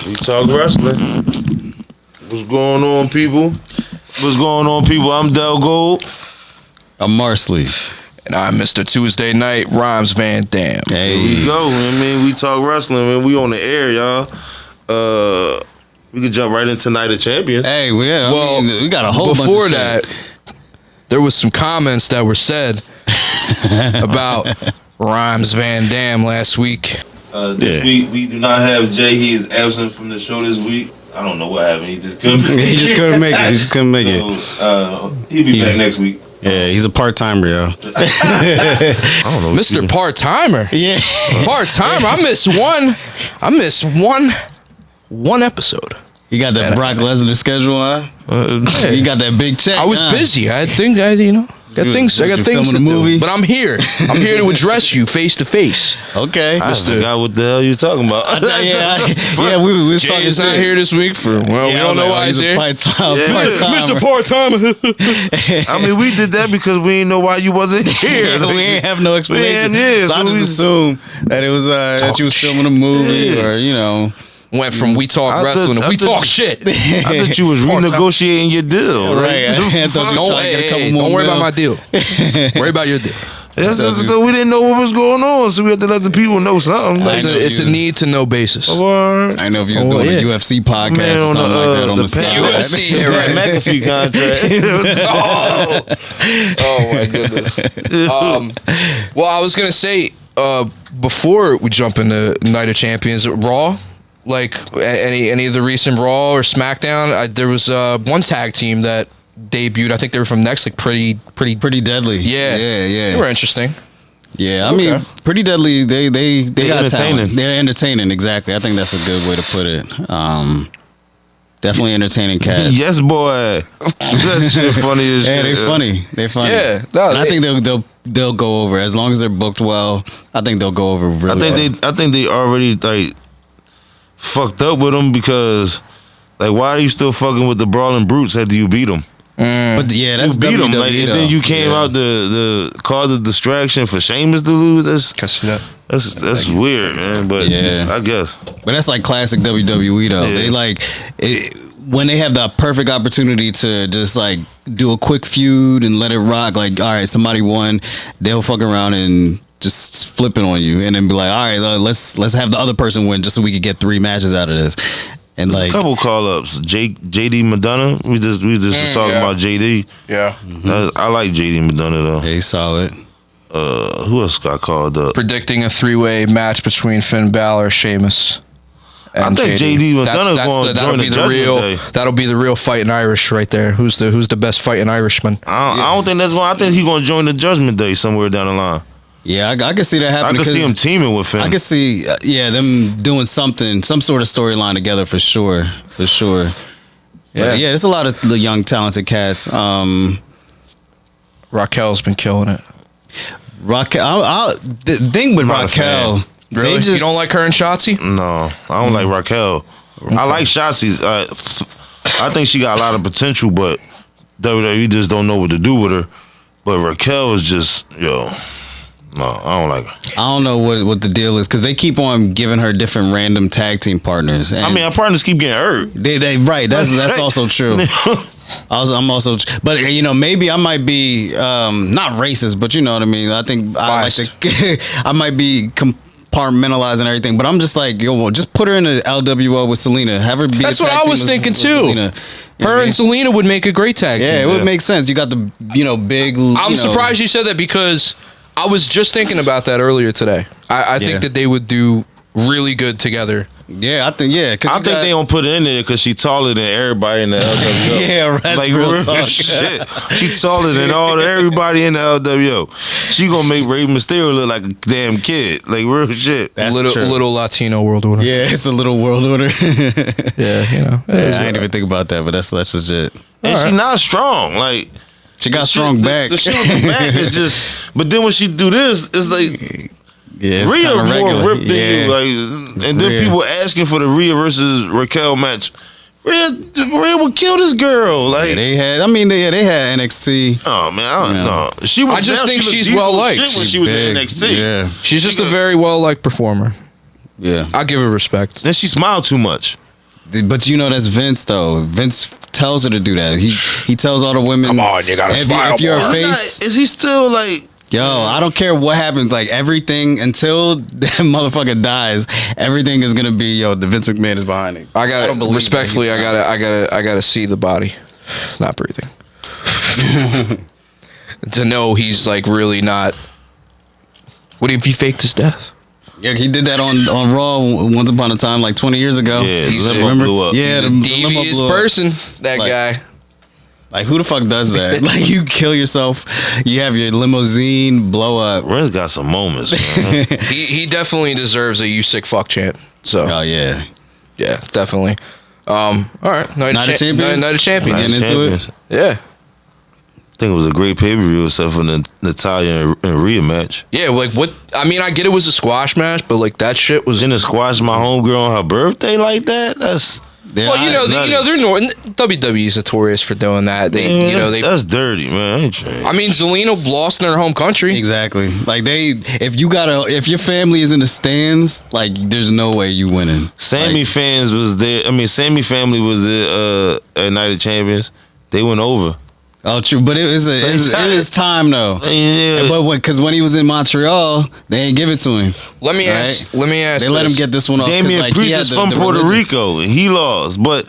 We talk wrestling. What's going on, people? What's going on, people? I'm Dell Gold. I'm Marcely. And I'm Mr. Tuesday Night, Rhymes Van Dam. Hey. Here we go. I mean, we talk wrestling. Man. We on the air, y'all. We could jump right into Night of Champions. Hey, well, we got a whole bunch before of that, there was some comments that were said about Rhymes Van Dam last week. This week, we do not have Jay. He is absent from the show this week. I don't know what happened. He just couldn't make it. He just couldn't make it. He'll be back next week. Yeah, he's a part-timer, yo. I don't know. Mr. Part-Timer. Yeah. Part-Timer. I missed one episode. You got that Brock Lesnar schedule, huh? You got that big check. I was busy. I got things to do. But I'm here. I'm here to address you face to face. Okay. I forgot what the hell you talking about. We was Jay talking is not here this week we don't know why he's here. Mr. Part-Timer. I mean, we did that because we didn't know why you wasn't here. We ain't have no explanation. Yeah, so I just assumed that it was that you was filming a movie or, you know. Went from we talk wrestling to we talk shit. I thought you was renegotiating your deal. Right. Don't worry about my deal. Worry about your deal. So we didn't know what was going on, so we had to let the people know something. It's a need to know basis. I know if you was doing a UFC podcast or something like that on the side. UFC, yeah, right. McAfee contract. Oh my goodness. Well, I was gonna say before we jump into Night of Champions, Raw. Like any of the recent Raw or SmackDown, there was one tag team that debuted. I think they were from next, like pretty deadly. Yeah. They were interesting. Yeah, I mean, Pretty Deadly. They got entertaining. talent. They're entertaining. Exactly. I think that's a good way to put it. Definitely entertaining cast. Yes, boy. That shit funny as shit. Yeah, they funny. They're funny. Yeah, and I think they'll go over as long as they're booked well. I think they'll go over really well. I think they already like fucked up with them because, like, why are you still fucking with the Brawling Brutes after you beat them? But yeah, that's you beat them, WWE, and then you came out the cause of distraction for Sheamus to lose. That's weird, man. But yeah, I guess. But that's like classic WWE though. Yeah. They like when they have the perfect opportunity to just like do a quick feud and let it rock. Like, all right, somebody won, they'll fuck around and just flip it on you, and then be like, all right, let's have the other person win just so we could get 3 matches out of this. And there's like a couple call ups, JD Madonna. We just talking about JD. Yeah, I like JD Madonna though. Yeah, he's solid. Who else got called up? Predicting a 3-way match between Finn Balor, Sheamus. I think JD Madonna going to join the Judgment Day. That'll be the real fighting Irish right there. Who's the best fighting Irishman? I don't think that's going. I think he's going to join the Judgment Day somewhere down the line. Yeah, I can see that happening. I can see him teaming with him. I can see, them doing some sort of storyline together for sure. Yeah, there's a lot of the young talented cast. Raquel's been killing it. Raquel, the thing with Raquel, really, you don't like her and Shotzi? No, I don't like Raquel. Okay. I like Shotzi. I think she got a lot of potential, but WWE just don't know what to do with her. But Raquel is just no, I don't like her. I don't know what the deal is because they keep on giving her different random tag team partners. And I mean, our partners keep getting hurt. They right. That's also true. I'm also, but maybe I might be not racist, but you know what I mean. I think I like to. I might be compartmentalizing everything, but I'm just like, just put her in the LWO with Selena. Have her be. That's what I was thinking too. Her and Selena would make a great tag team. Yeah, it would make sense. You got the big. I'm surprised you said that because I was just thinking about that earlier today. I think that they would do really good together. Yeah, I think they don't put it in there because she's taller than everybody in the LWO. Yeah, right. Like real shit. She's taller than everybody in the LWO. She gonna make Rey Mysterio look like a damn kid. Like real shit. That's little Latino world order. Yeah, it's a little world order. Yeah, I didn't even think about that, but that's legit. And she's not strong. Like she got strong back. The shit with the back is just. But then when she do this, it's like. Yeah, Rhea more ripped than you, like, and then people asking for the Rhea versus Raquel match. Rhea would kill this girl. Like they had NXT. Oh man, I don't know. I just think she's well liked when she was in NXT. Yeah, she's just a very well liked performer. Yeah, I give her respect. Then she smiled too much. But you know that's Vince though. Vince tells her to do that. He tells all the women, Come on, you gotta smile if you're a more. face, Is he still like? yo, I don't care what happens. Like everything until that motherfucker dies, everything is gonna be the Vince McMahon is behind it. I gotta don't believe respectfully. that I gotta see the body, not breathing, to know he's like really not. What if he faked his death? Yeah, he did that on Raw once upon a time, like 20 years ago. Yeah, He's limo a- blew up. Yeah, He's a the limo devious blew up. person. That Like- guy. Like who the fuck does that? Like you kill yourself, you have your limousine blow up. Ren's got some moments, man. He definitely deserves a "you sick fuck" chant. So Oh yeah. yeah, definitely. All right, Night of Champions? Night of Champions. Getting into it? Champions. Yeah, I think it was a great pay-per-view except for the Natalia and Rhea match. yeah. Like what? I mean, I get it was a squash match, but like that shit was. Then to squash my homegirl on her birthday like that, that's Yeah, Well, nutty. they're WWE's notorious for doing that. They, that's dirty, man. I ain't trying. I mean, Zelina lost in her home country. exactly. Like if your family is in the stands, like there's no way you winning. Sammy Like, fans was there. I mean, Sammy family was there at Night of Champions. They went over. oh, true, but it was time though. Yeah. But because when he was in Montreal, they ain't give it to him. Let me ask. Let me ask. They let him this. get this one off. 'cause, Damian like, he Priest had is the- from the Puerto religion. Rico. He lost, but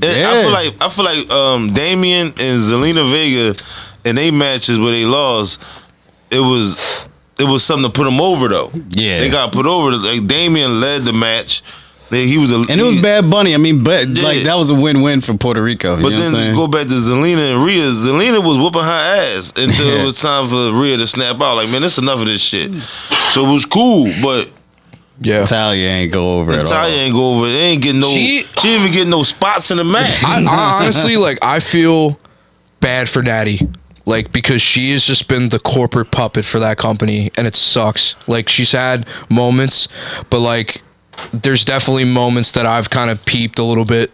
Yeah. I feel like Damian and Zelina Vega in they matches where they lost, it was something to put them over though. Yeah. they got put over. Like Damian led the match. He was And it was Bad Bunny. I mean, but Yeah. like that was a win-win for Puerto Rico. You But know what I'm then saying? go back to Zelina and Rhea. Zelina was whooping her ass until it was time for Rhea to snap out. Like, man, that's enough of this shit. So it was cool, but Yeah. Natalia ain't go over at all. Natalia ain't go over. They ain't getting no. She didn't even get no spots in the match. I honestly like. I feel bad for Natty. Like, because she has just been the corporate puppet for that company, and it sucks. Like, she's had moments, but like, there's definitely moments that I've kind of peeped a little bit,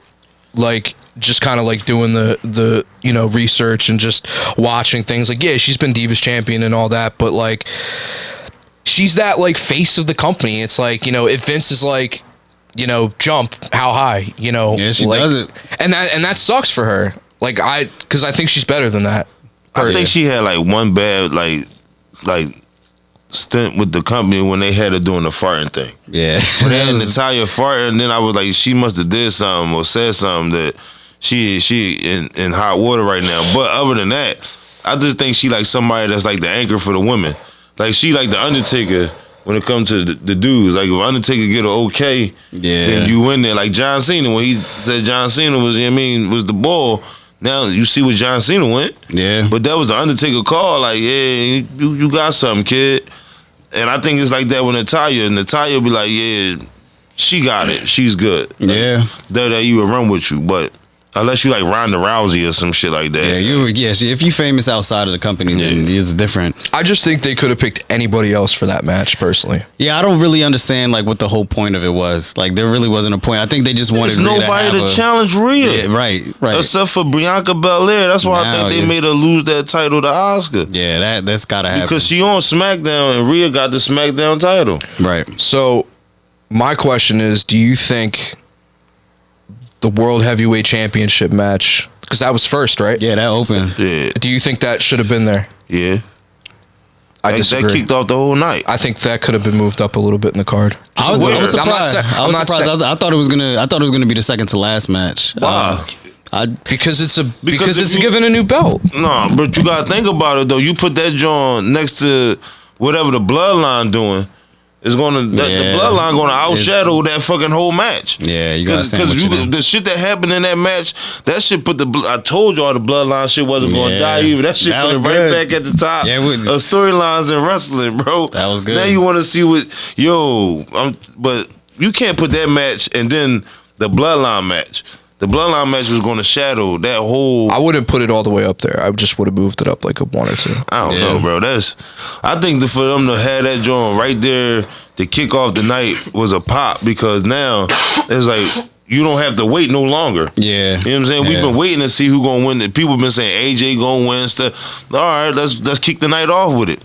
like just kind of like doing the research and just watching things. Like, yeah, she's been Divas champion and all that, but like, she's that like face of the company. It's like, if Vince is like, jump how high, Yeah, she like, does it. and that sucks for her. Like, because I think she's better than that. I think she had like one bad like stint with the company when they had her doing the farting thing. Yeah. When they had Natalia farting, and then I was like, she must have did something or said something that she in hot water right now. But other than that, I just think she like somebody that's like the anchor for the women. Like she like the Undertaker when it comes to the dudes. Like if Undertaker get an okay, Yeah. then you win there. Like John Cena when he said John Cena was was the ball. Now you see what John Cena went. Yeah. But that was the Undertaker call. Like, yeah, you got something, kid. And I think it's like that with Natalia. Natalia be like, yeah, she got it. She's good. Like, Yeah. That you would run with you. But unless you like Ronda Rousey or some shit like that. Yeah, if you famous outside of the company, then it's different. I just think they could have picked anybody else for that match, personally. Yeah, I don't really understand like what the whole point of it was. Like there really wasn't a point. I think they just wanted There's Rhea nobody to, to challenge Rhea. Yeah, right. Except for Bianca Belair. That's why I Now, think they made her lose that title to Oscar. Yeah, that's gotta happen. Because she on SmackDown and Rhea got the SmackDown title. right. So, my question is, do you think the World Heavyweight Championship match, because that was first, right? Yeah, that opened. Yeah. Do you think that should have been there? Yeah. I That disagree. kicked off the whole night. I think that could have been moved up a little bit in the card. I was weird. surprised. I'm not surprised. I thought it was gonna be the second to last match. Wow. because it's Because if you- given a new belt. No, but you gotta think about it though. You put that joint next to whatever the bloodline doing, it's gonna the bloodline gonna outshadow that fucking whole match. Yeah, you gotta stand what you do. the shit that happened in that match, that shit put I told y'all the bloodline shit wasn't gonna Yeah. die either. That shit That put it was right good. back at the top Yeah, of storylines in wrestling, bro. That was good. Now you want to see what but you can't put that match and then the bloodline match. The bloodline match was going to shadow that whole. I wouldn't put it all the way up there. I just would have moved it up like a one or two. I don't know, bro. I think for them to have that joint right there to kick off the night was a pop because now it's like you don't have to wait no longer. Yeah. You know what I'm saying? We've been waiting to see who gonna win. People have been saying AJ gonna win stuff. All right, let's kick the night off with it.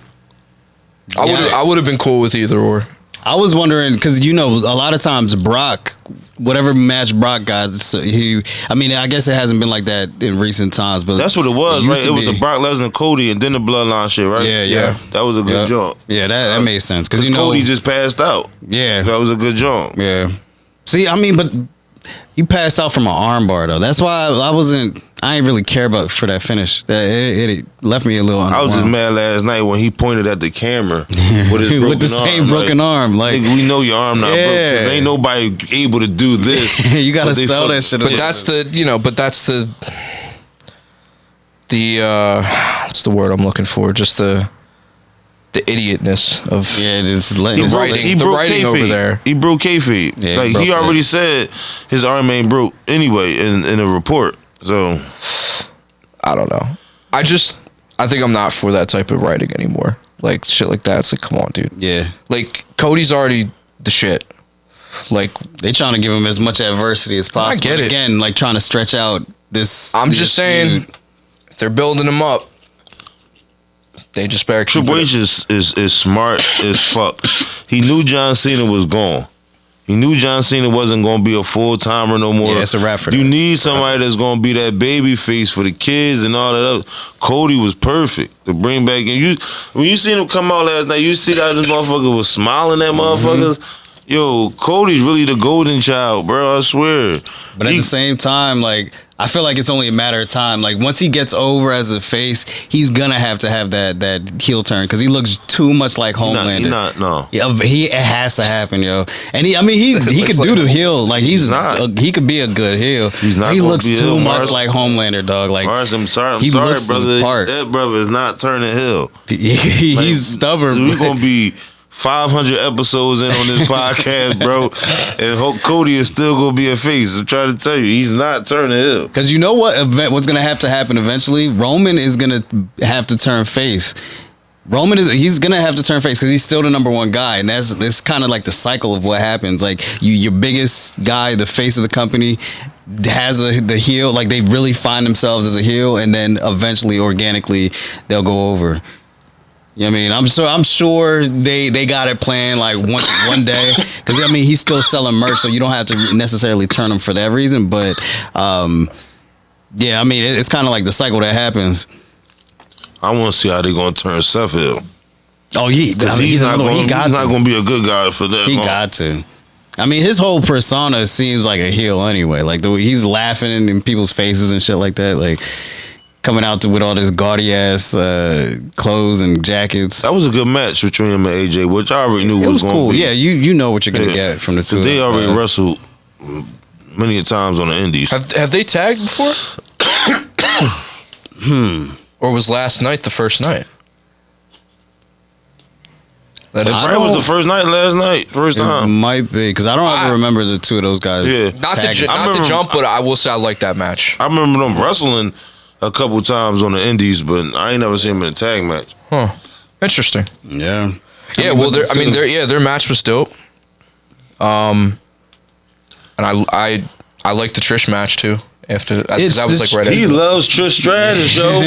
I would have been cool with either or. I was wondering because a lot of times Brock whatever match Brock got, so I mean, I guess it hasn't been like that in recent times, but that's what it was, right? It was be. the Brock Lesnar, Cody, and then the Bloodline shit, right? Yeah. That was a good jump. Yeah, that made sense because Cody just passed out. Yeah, that was a good jump. Yeah. See, I mean, but he passed out from an armbar though. That's why I ain't really care about for that finish. It left me a little. I was just mad last night when he pointed at the camera with his broken with the same arm. broken arm. Like, we know your arm not broke because ain't nobody able to do this. You gotta sell that shit. But that's the what's the word I'm looking for? Just the idiotness of just the writing over there. He broke kayfabe. Yeah, like he already said his arm ain't broke anyway in a report. So I don't know. I think I'm not for that type of writing anymore. Like shit like that. It's like, come on, dude. Yeah. Like Cody's already the shit. Like they trying to give him as much adversity as possible. I get it. Again, like trying to stretch out this. I'm just saying, if they're building him up, they just better keep Triple H is smart as fuck. He knew John Cena was gone. He knew John Cena wasn't going to be a full-timer no more. Yeah, it's a wrap for You that. need somebody that's going to be that baby face for the kids and all that other. Cody was perfect to bring back. And when you seen him come out last night, you see that this motherfucker was smiling at motherfuckers. Yo, Cody's really the golden child, bro. I swear. But at the same time, like, I feel like it's only a matter of time. Like, once he gets over as a face, he's gonna have to have that heel turn because he looks too much like Homelander. No. Yeah, it has to happen, yo. And he could do the heel. Like he could be a good heel. He's not. He looks be too heel, much like Homelander, dog. Like Mars, I'm sorry, looks brother. the part. That brother is not turning heel. He's stubborn. We're gonna be 500 episodes in on this podcast, bro, and Cody is still gonna be a face. I'm trying to tell you, he's not turning heel. Because you know what's gonna have to happen eventually? Roman is gonna have to turn face. He's gonna have to turn face because he's still the number one guy, and that's kind of like the cycle of what happens. Like your biggest guy, the face of the company, has the heel. Like they really find themselves as a heel, and then eventually, organically, they'll go over. You know what I mean? I'm sure they got it planned like one day because I mean he's still selling merch, so you don't have to necessarily turn him for that reason. But yeah, I mean it's kind of like the cycle that happens. I want to see how they're gonna turn Seth heel. Oh, he's not gonna be a good guy for that. He got to. I mean, his whole persona seems like a heel anyway. Like the way he's laughing in people's faces and shit like that. Like. Coming out with all this gaudy ass clothes and jackets. That was a good match between him and AJ, which I already knew was going cool. to be. Yeah, you know what you're gonna get from the two. They already wrestled many times on the Indies. Have they tagged before? Or was last night the first night? That was the first night last night. First time. Might be because I don't ever remember the two of those guys. Yeah, not to jump, but I will say I like that match. I remember them wrestling a couple times on the Indies, but I ain't never seen them in a tag match. Huh? Interesting. Yeah. Yeah. Well, their match was dope. And I like the Trish match too. After that was like right after. He loves Trish Stratus, yo.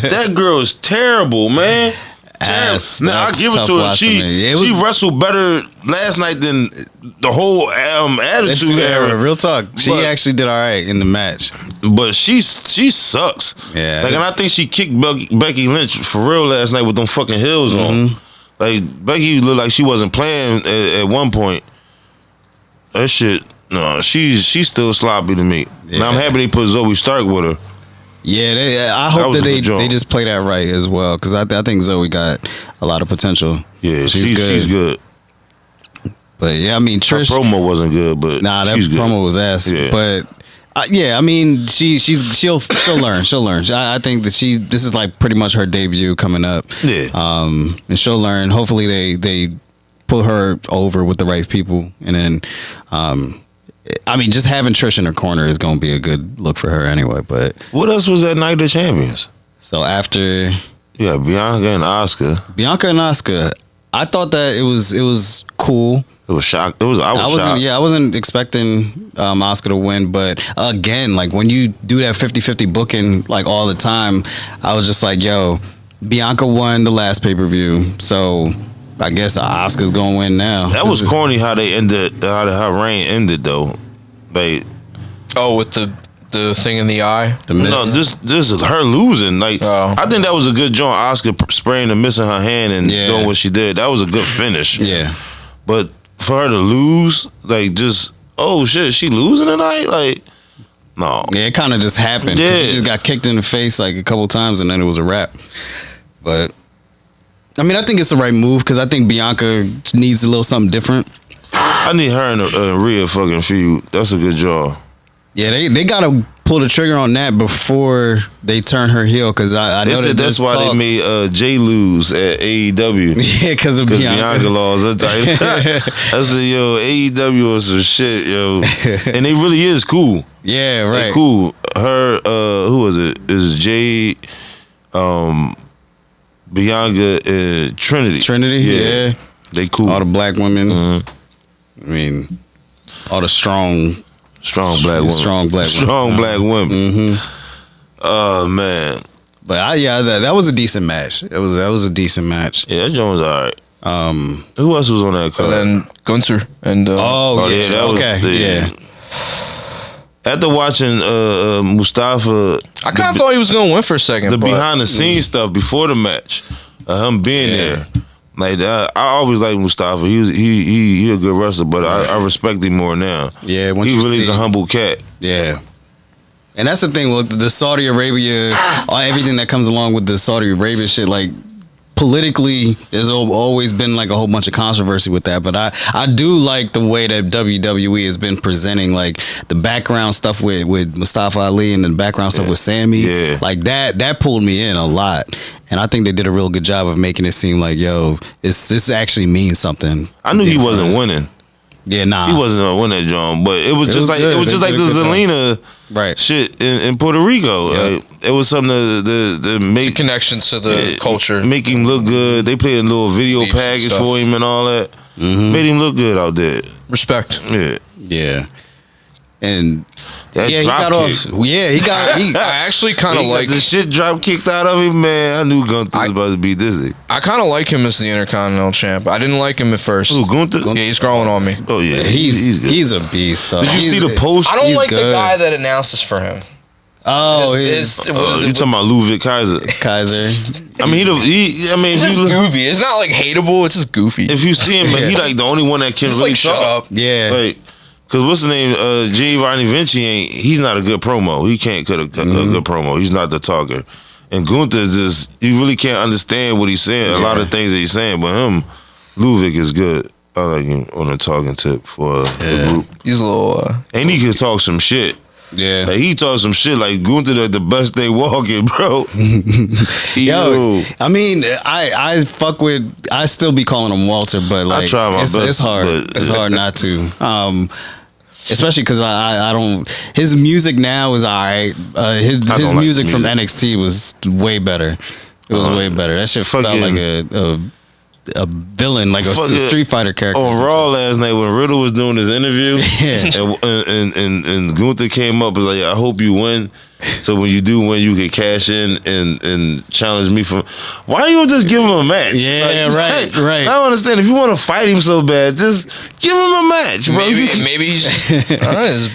That girl is terrible, man. Now I give it to her. She wrestled better last night than the whole Attitude Era. Real talk. She actually did all right in the match, but she sucks. Yeah, like, and I think she kicked Becky Lynch for real last night with them fucking heels on. Like Becky looked like she wasn't playing at one point. That shit. No, she's still sloppy to me. Yeah. Now I'm happy they put Zoe Stark with her. Yeah, I hope that they just play that right as well because I think Zoe got a lot of potential. Yeah, she's good. But yeah, I mean Trish. Her promo wasn't good, but that promo was ass. Yeah. But yeah, I mean she'll learn. She'll learn. I think that this is like pretty much her debut coming up. Yeah. And she'll learn. Hopefully they put her over with the right people, and then I mean, just having Trish in her corner is going to be a good look for her anyway. But what else was that Night of Champions? So after, Bianca and Asuka. I thought that it was cool. It was shocked. I was shocked. Yeah, I wasn't expecting Asuka to win, but again, like when you do that 50-50 booking like all the time, I was just like, yo, Bianca won the last pay-per-view, so I guess Asuka's gonna win now. That was corny how they ended, how her reign ended though. Like, Oh, with the thing in the eye. no, this is her losing. Like, I think that was a good joint. Oscar spraying and missing her hand and doing what she did. That was a good finish. Yeah. But for her to lose, like, just, oh shit, she losing tonight? Like, no. Yeah, it kind of just happened. Yeah. She just got kicked in the face like a couple times and then it was a wrap. But I mean, I think it's the right move because I think Bianca needs a little something different. I need her and Rhea fucking feud. That's a good job. Yeah, they gotta pull the trigger on that before they turn her heel because I know that that's why they made Jay lose at AEW. Yeah, because of Bianca lost. I said, yo, AEW is some shit, yo, and they really is cool. Yeah, right. They cool. Her, who was it? Is Jay, Bianca, and Trinity. Yeah. They cool. All the black women. Mm-hmm. I mean, all the strong black women. Strong black women. Mm-hmm. Oh man. But that was a decent match. That was a decent match. Yeah, that joint was alright. Who else was on that card? And then Gunther and that was after watching Mustafa, I kind of thought he was gonna win for a second. The behind the scenes stuff before the match, him being there. Like I always liked Mustafa. He a good wrestler, but I respect him more now. Yeah, he really is a humble cat. Yeah, and that's the thing with the Saudi Arabia, everything that comes along with the Saudi Arabia shit. Like politically, there's always been like a whole bunch of controversy with that. But I do like the way that WWE has been presenting like the background stuff with Mustafa Ali and the background stuff with Sammy. Yeah. Like that pulled me in a lot. And I think they did a real good job of making it seem like, yo, this actually means something. I knew he wasn't winning. Yeah, nah. He wasn't gonna win that John, but it was just like good. It was just like the Zelina shit in Puerto Rico. Yeah. Like, it was something to make connections to the culture, make him look good. They played a little video package for him and all that. Mm-hmm. Made him look good out there. Respect. Yeah. And that he got off. Yeah, he got. I actually kind of like the shit drop kicked out of him, man. I knew Gunther was about to be dizzy. I kind of like him as the Intercontinental Champ. I didn't like him at first. Ooh, Gunther? Yeah, he's growing on me. Oh yeah, he's a beast. Though. Did you see the post? I don't like the guy that announces for him. Oh, you talking about Ludwig Kaiser? I mean, it's just goofy. It's not like hateable. It's just goofy. If you see him, he like the only one that can just really shut up. Yeah. Like, cause what's the name? Giovanni Vinci he's not a good promo. He can't cut a good promo. He's not the talker. And Gunther is just, you really can't understand what he's saying. A lot of things that he's saying, but Ludwig is good. I like him on a talking tip for the group. He's a little, and he can talk some shit. Yeah, like he talks some shit like Gunther like the best day walking, bro. Yo, I mean, I fuck with. I still be calling him Walter, but like I try my best, it's hard. It's hard not to. Especially because I don't. His music now is alright. His music from NXT was way better. It was way better. That shit felt like a villain, like a Street Fighter character. On Raw last night when Riddle was doing his interview, and Gunther came up and was like, "I hope you win, so when you do win, you can cash in and challenge me for." Why you don't just give him a match? Yeah, right. I don't understand. If you want to fight him so bad, just give him a match, bro. Maybe he's just.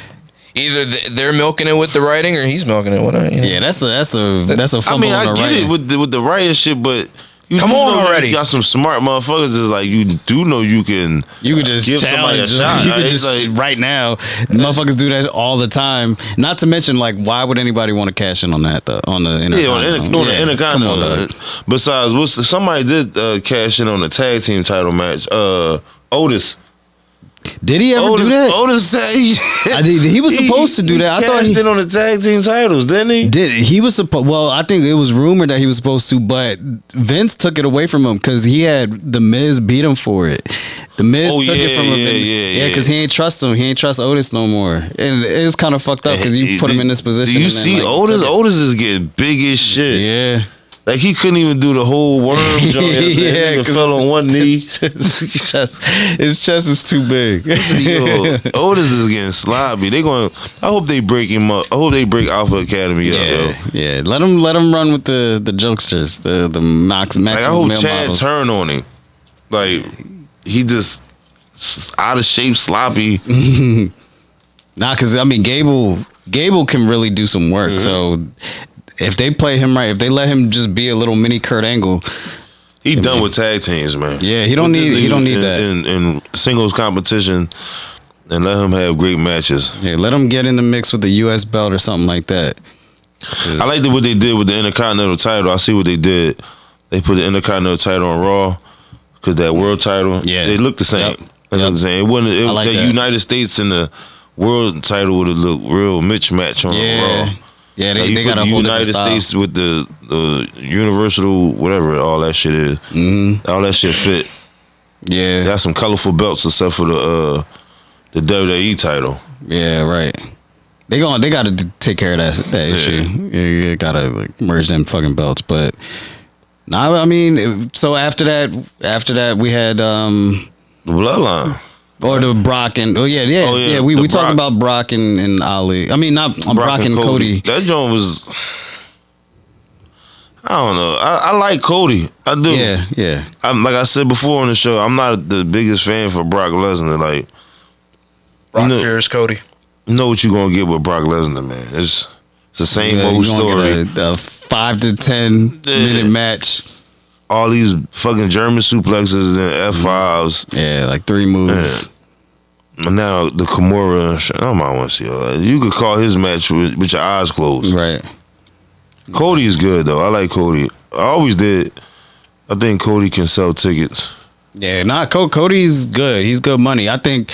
Either they're milking it with the writing, or he's milking it. Whatever. You know? Yeah, that's a fumble. I mean, I on the get writing. it with the writing shit, but. Come on already! You got some smart motherfuckers that's like you do know you can just give somebody a shot. You could just like, right now. Motherfuckers do that all the time. Not to mention, like, why would anybody want to cash in on that though? On the the Intercontinental. Besides, somebody did cash in on the tag team title match. Otis. Did he ever do that? Otis he was supposed to do that. I thought he did on the tag team titles, didn't he? He was supposed. Well, I think it was rumored that he was supposed to, but Vince took it away from him because he had the Miz beat him for it. The Miz took it from him. Yeah, because he ain't trust him. He ain't trust Otis no more, and it was kind of fucked up because you put him in this position. Do you see Otis? Otis is getting big as shit. Yeah. Like he couldn't even do the whole worm joint. Yeah, nigga fell on one knee. His chest is too big. Yo, Otis is getting sloppy. I hope they break him up. I hope they break Alpha Academy up. Yo. Yeah. Let him run with the jokesters, the max. Like, I hope Chad turn on him. Like he just out of shape, sloppy. Nah, because I mean, Gable can really do some work. So if they play him right, if they let him just be a little mini Kurt Angle, he done with tag teams, man. Yeah, he don't need that in singles competition, and let him have great matches. Yeah, let him get in the mix with the U.S. belt or something like that. I like what they did with the Intercontinental title. I see what they did. They put the Intercontinental title on Raw because that world title, they look the same. Yep. You know what I'm saying? It wasn't like the that. United States and the world title would have looked real mismatch on Raw. Yeah, Like they got a the whole United different style. States with the Universal, whatever all that shit is. All that shit fit. Yeah, Got some colorful belts except for the WWE title. yeah, right. They got to take care of that issue. You gotta like merge them fucking belts. But nah, I mean, so after that we had The Bloodline. or the Brock and we the talked Brock. about Brock and Ali. I mean, not Brock and Cody. That joint was. I don't know. I like Cody. I do. Yeah. Like I said before on the show, I'm not the biggest fan for Brock Lesnar. Like, Brock know- fears Cody. you know what you gonna get with Brock Lesnar, man. It's the same Yeah, old you gonna story. get a 5 to 10 minute match. All these fucking German suplexes and F5s. Yeah, like 3 moves. And now the Kimura, I might want to see all that. You could call his match with your eyes closed. Right. Cody is good though. I like Cody. I always did. I think Cody can sell tickets. Yeah, Cody's good. He's good money. I think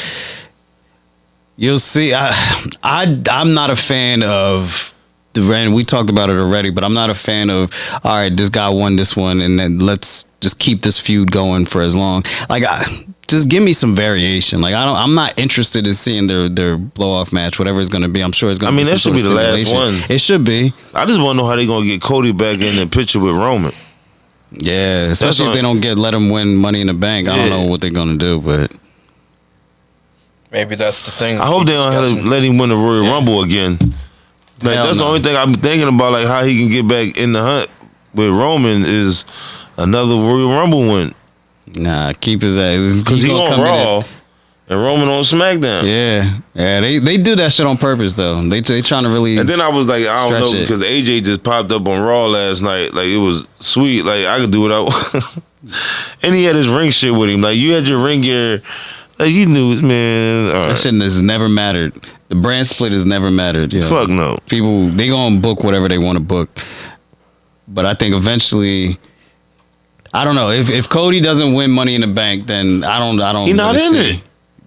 you'll see. I'm not a fan of the and we talked about it already, but I'm not a fan of all right, this guy won this one and then let's just keep this feud going for as long. Like just give me some variation. Like I'm not interested in seeing their blow off match, whatever it's gonna be. I'm sure it's gonna be that should be the last one. It should be. I just want to know how they gonna get Cody back in the picture with Roman. Yeah, especially if they don't let him win Money in the Bank. I don't know what they're gonna do, but Maybe that's the thing. I hope they don't have to let him win the Royal Rumble again. Like Hell that's the no. only thing I'm thinking about. Like how he can get back in the hunt with Roman is another Royal Rumble win nah, keep his ass because he on Raw and Roman on SmackDown. Yeah, they do that shit on purpose though. They trying to really. And then I was like, I don't know, Stretch it. because AJ just popped up on Raw last night. Like, it was sweet. Like, I could do what I want. And he had his ring shit with him. Like, you had your ring gear. Like, you knew, man. All That right. shit has never mattered. The brand split has never mattered. You know? Fuck no. People they gonna book whatever they want to book, but I think eventually, I don't know if Cody doesn't win Money in the Bank, then I don't. He not really in see. it.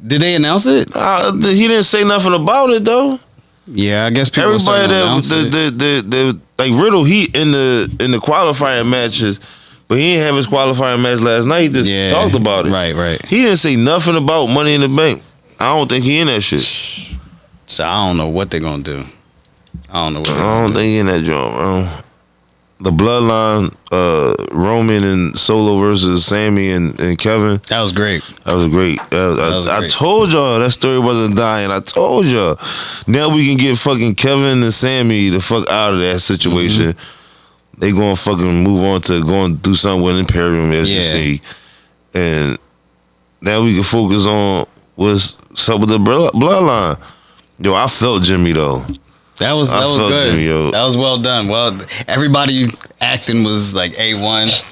Did they announce it? He didn't say nothing about it, though. Yeah, I guess people. Everybody announce it. that like Riddle, he in the qualifying matches, but he didn't have his qualifying match last night. He just talked about it. Right. He didn't say nothing about Money in the Bank. I don't think he in that shit. So I don't know what they're gonna do. I don't think he in that joint, bro. The Bloodline, Roman and Solo versus Sammy and Kevin. That was great. That was great. I great. told y'all that story wasn't dying. I told y'all. Now we can get fucking Kevin and Sammy the fuck out of that situation. They gonna fucking move on to going do something with Imperium, as you see. And now we can focus on what's up with the Bloodline. Yo, I felt Jimmy though. That was felt good. Jimmy, yo. That was well done. Well, everybody acting was like A1.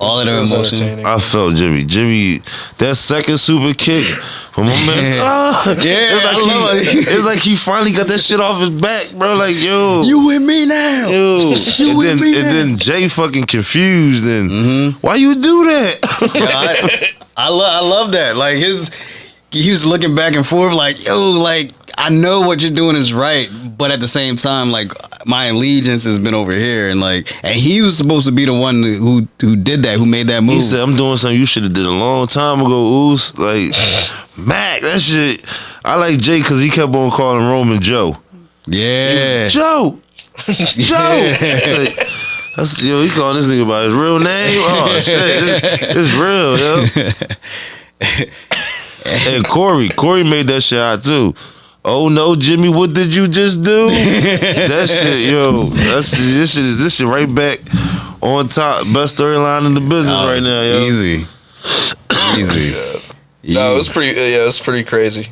All of their It was emotion. entertaining. I felt Jimmy. Jimmy, that second super kick from my man. It's like he finally got that shit off his back, bro. Like, yo. You with me now? Yo. You with me now? And then Jay fucking confused and why you do that? Yeah, I love that. Like he was looking back and forth like, yo, like I know what you're doing is right, but at the same time, like my allegiance has been over here, and he was supposed to be the one who did that, who made that move. He said, I'm doing something you should have did a long time ago, Oos. Like, Mac, that shit. I like Jay because he kept on calling Roman Joe. Yeah. Joe. Joe. Like, he calling this nigga by his real name. Oh shit, it's real, yo. And Corey made that shit out too. Oh no, Jimmy, what did you just do? That shit, yo. This shit right back on top. Best storyline in the business right now, yo. Easy. No, it was pretty. Yeah, it was pretty crazy.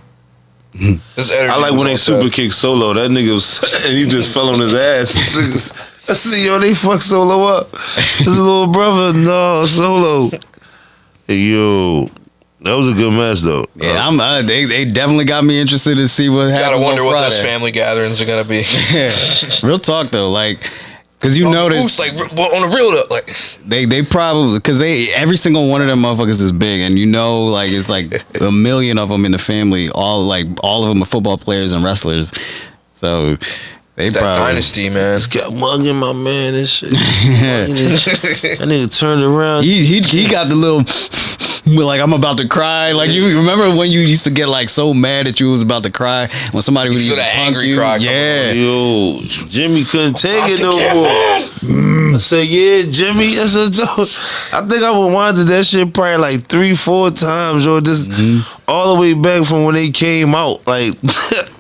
I like when they super kick Solo. That nigga was, and he just fell on his ass. I see, yo, they fuck Solo up. His little brother, no, Solo. Hey, yo, that was a good match though. Yeah, they definitely got me interested to see what happens. Gotta wonder on what Friday. those family gatherings are gonna be. Yeah. Real talk though, like, cause you notice, like on the real though, like they probably, cause every single one of them motherfuckers is big, and you know, like it's like a million of them in the family, all of them are football players and wrestlers, so. They it's that dynasty, man. This guy mugging my man and shit. That nigga turned around. He got the little like I'm about to cry. Like you remember when you used to get like so mad that you was about to cry when somebody would feel that angry you? cry. Yeah. Yo, Jimmy couldn't take it no more. I said, yeah, Jimmy. That's what I think I rewinded that shit probably like 3-4 times, yo. Just all the way back from when they came out. Like,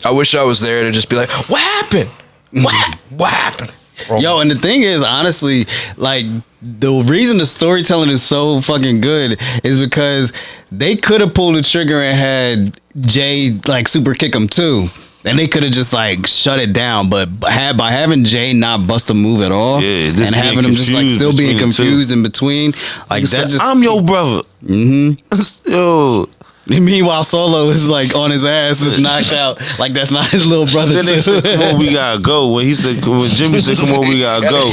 I wish I was there to just be like, what happened? What happened? Yo, and the thing is, honestly, like the reason the storytelling is so fucking good is because they could have pulled the trigger and had Jay like super kick him too. And they could have just like shut it down, but by having Jay not bust a move at all, and having him just like still being confused in between, like that just I'm your brother. Yo. Meanwhile, Solo is like on his ass, just knocked out. Like that's not his little brother. Then they said, "Come on, we gotta go." When Jimmy said, "Come on, we gotta go,"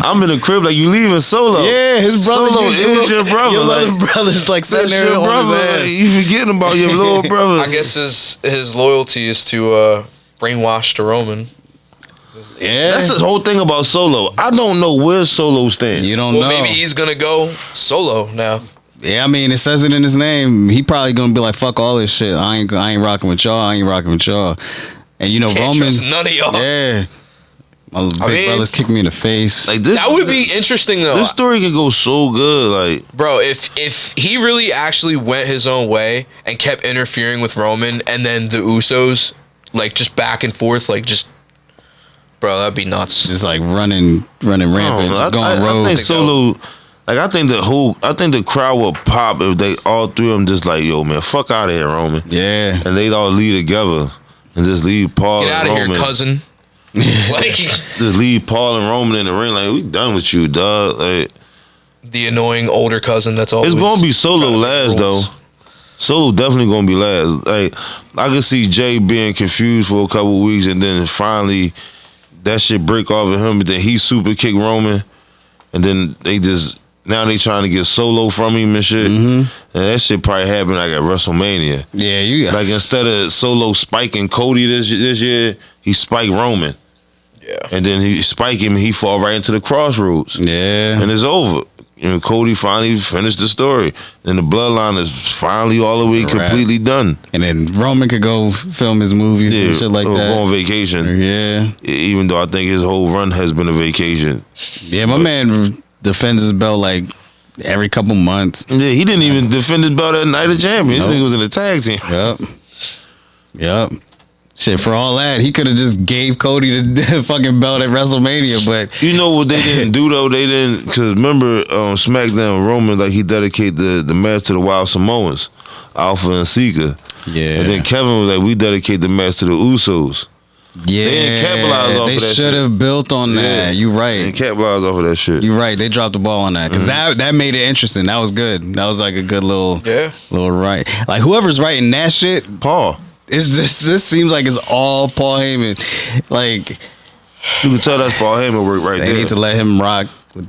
I'm in the crib like, "You leaving Solo?" Yeah, his brother Solo is your brother. Your little brother's like sitting there your on brother. his ass. Like, you forgetting about your little brother. I guess his loyalty is to brainwash the Roman. Yeah, That's the whole thing about Solo. I don't know where Solo stands. You don't Well, know. maybe he's gonna go solo now. Yeah, I mean, it says it in his name. He probably gonna be like, "Fuck all this shit. I ain't rocking with y'all. I ain't rocking with y'all." And you know, Can't Roman, trust none of y'all. yeah, my big brothers kicked me in the face. Like this, That would be interesting though. This story can go so good. Like, Bro, if he really actually went his own way and kept interfering with Roman and then the Usos, like just back and forth, like just, bro, that'd be nuts. Just like running rampant, just going rogue. I think Solo. Like I think the crowd will pop if they all three of them just like, yo, man, fuck out of here, Roman. Yeah, And they'd all leave together and just leave Paul. Get out and of Roman. here, cousin. Like Just leave Paul and Roman in the ring. Like, we done with you, dog. Like, the annoying older cousin that's always. it's gonna be Solo trying to make last though. rules. Solo definitely gonna be last. Like, I can see Jay being confused for a couple weeks and then finally that shit break off of him, but then he super kick Roman, and then now they trying to get Solo from him and shit. And that shit probably happened like at WrestleMania. yeah, you got Like instead of Solo spiking Cody this year, he spiked Roman. Yeah. And then he spike him and he fall right into the crossroads. yeah. And it's over. You know, Cody finally finished the story. And the bloodline is finally all the way It's a wrap. completely done. And then Roman could go film his movies and shit like or that. go on vacation. Yeah, Even though I think his whole run has been a vacation. yeah. My man defends his belt like every couple months. Yeah, he didn't even defend his belt at Night of Champions. I think it was in a tag team. Yep. Shit, for all that, he could have just gave Cody the fucking belt at WrestleMania, but You know what they didn't do though? They didn't, because remember SmackDown Roman, like he dedicated the match to the Wild Samoans, Alpha and Sika. yeah. And then Kevin was like, we dedicate the match to the Usos. Yeah, They didn't capitalize off they of that should have shit. built on that. Yeah. You And right. capitalized off of that shit. You right. They dropped the ball on that because that made it interesting. That was good. That was like a good little right. Like whoever's writing that shit, Paul. it's just this seems like it's all Paul Heyman. Like You can tell that's Paul Heyman work right they there. need to let him rock with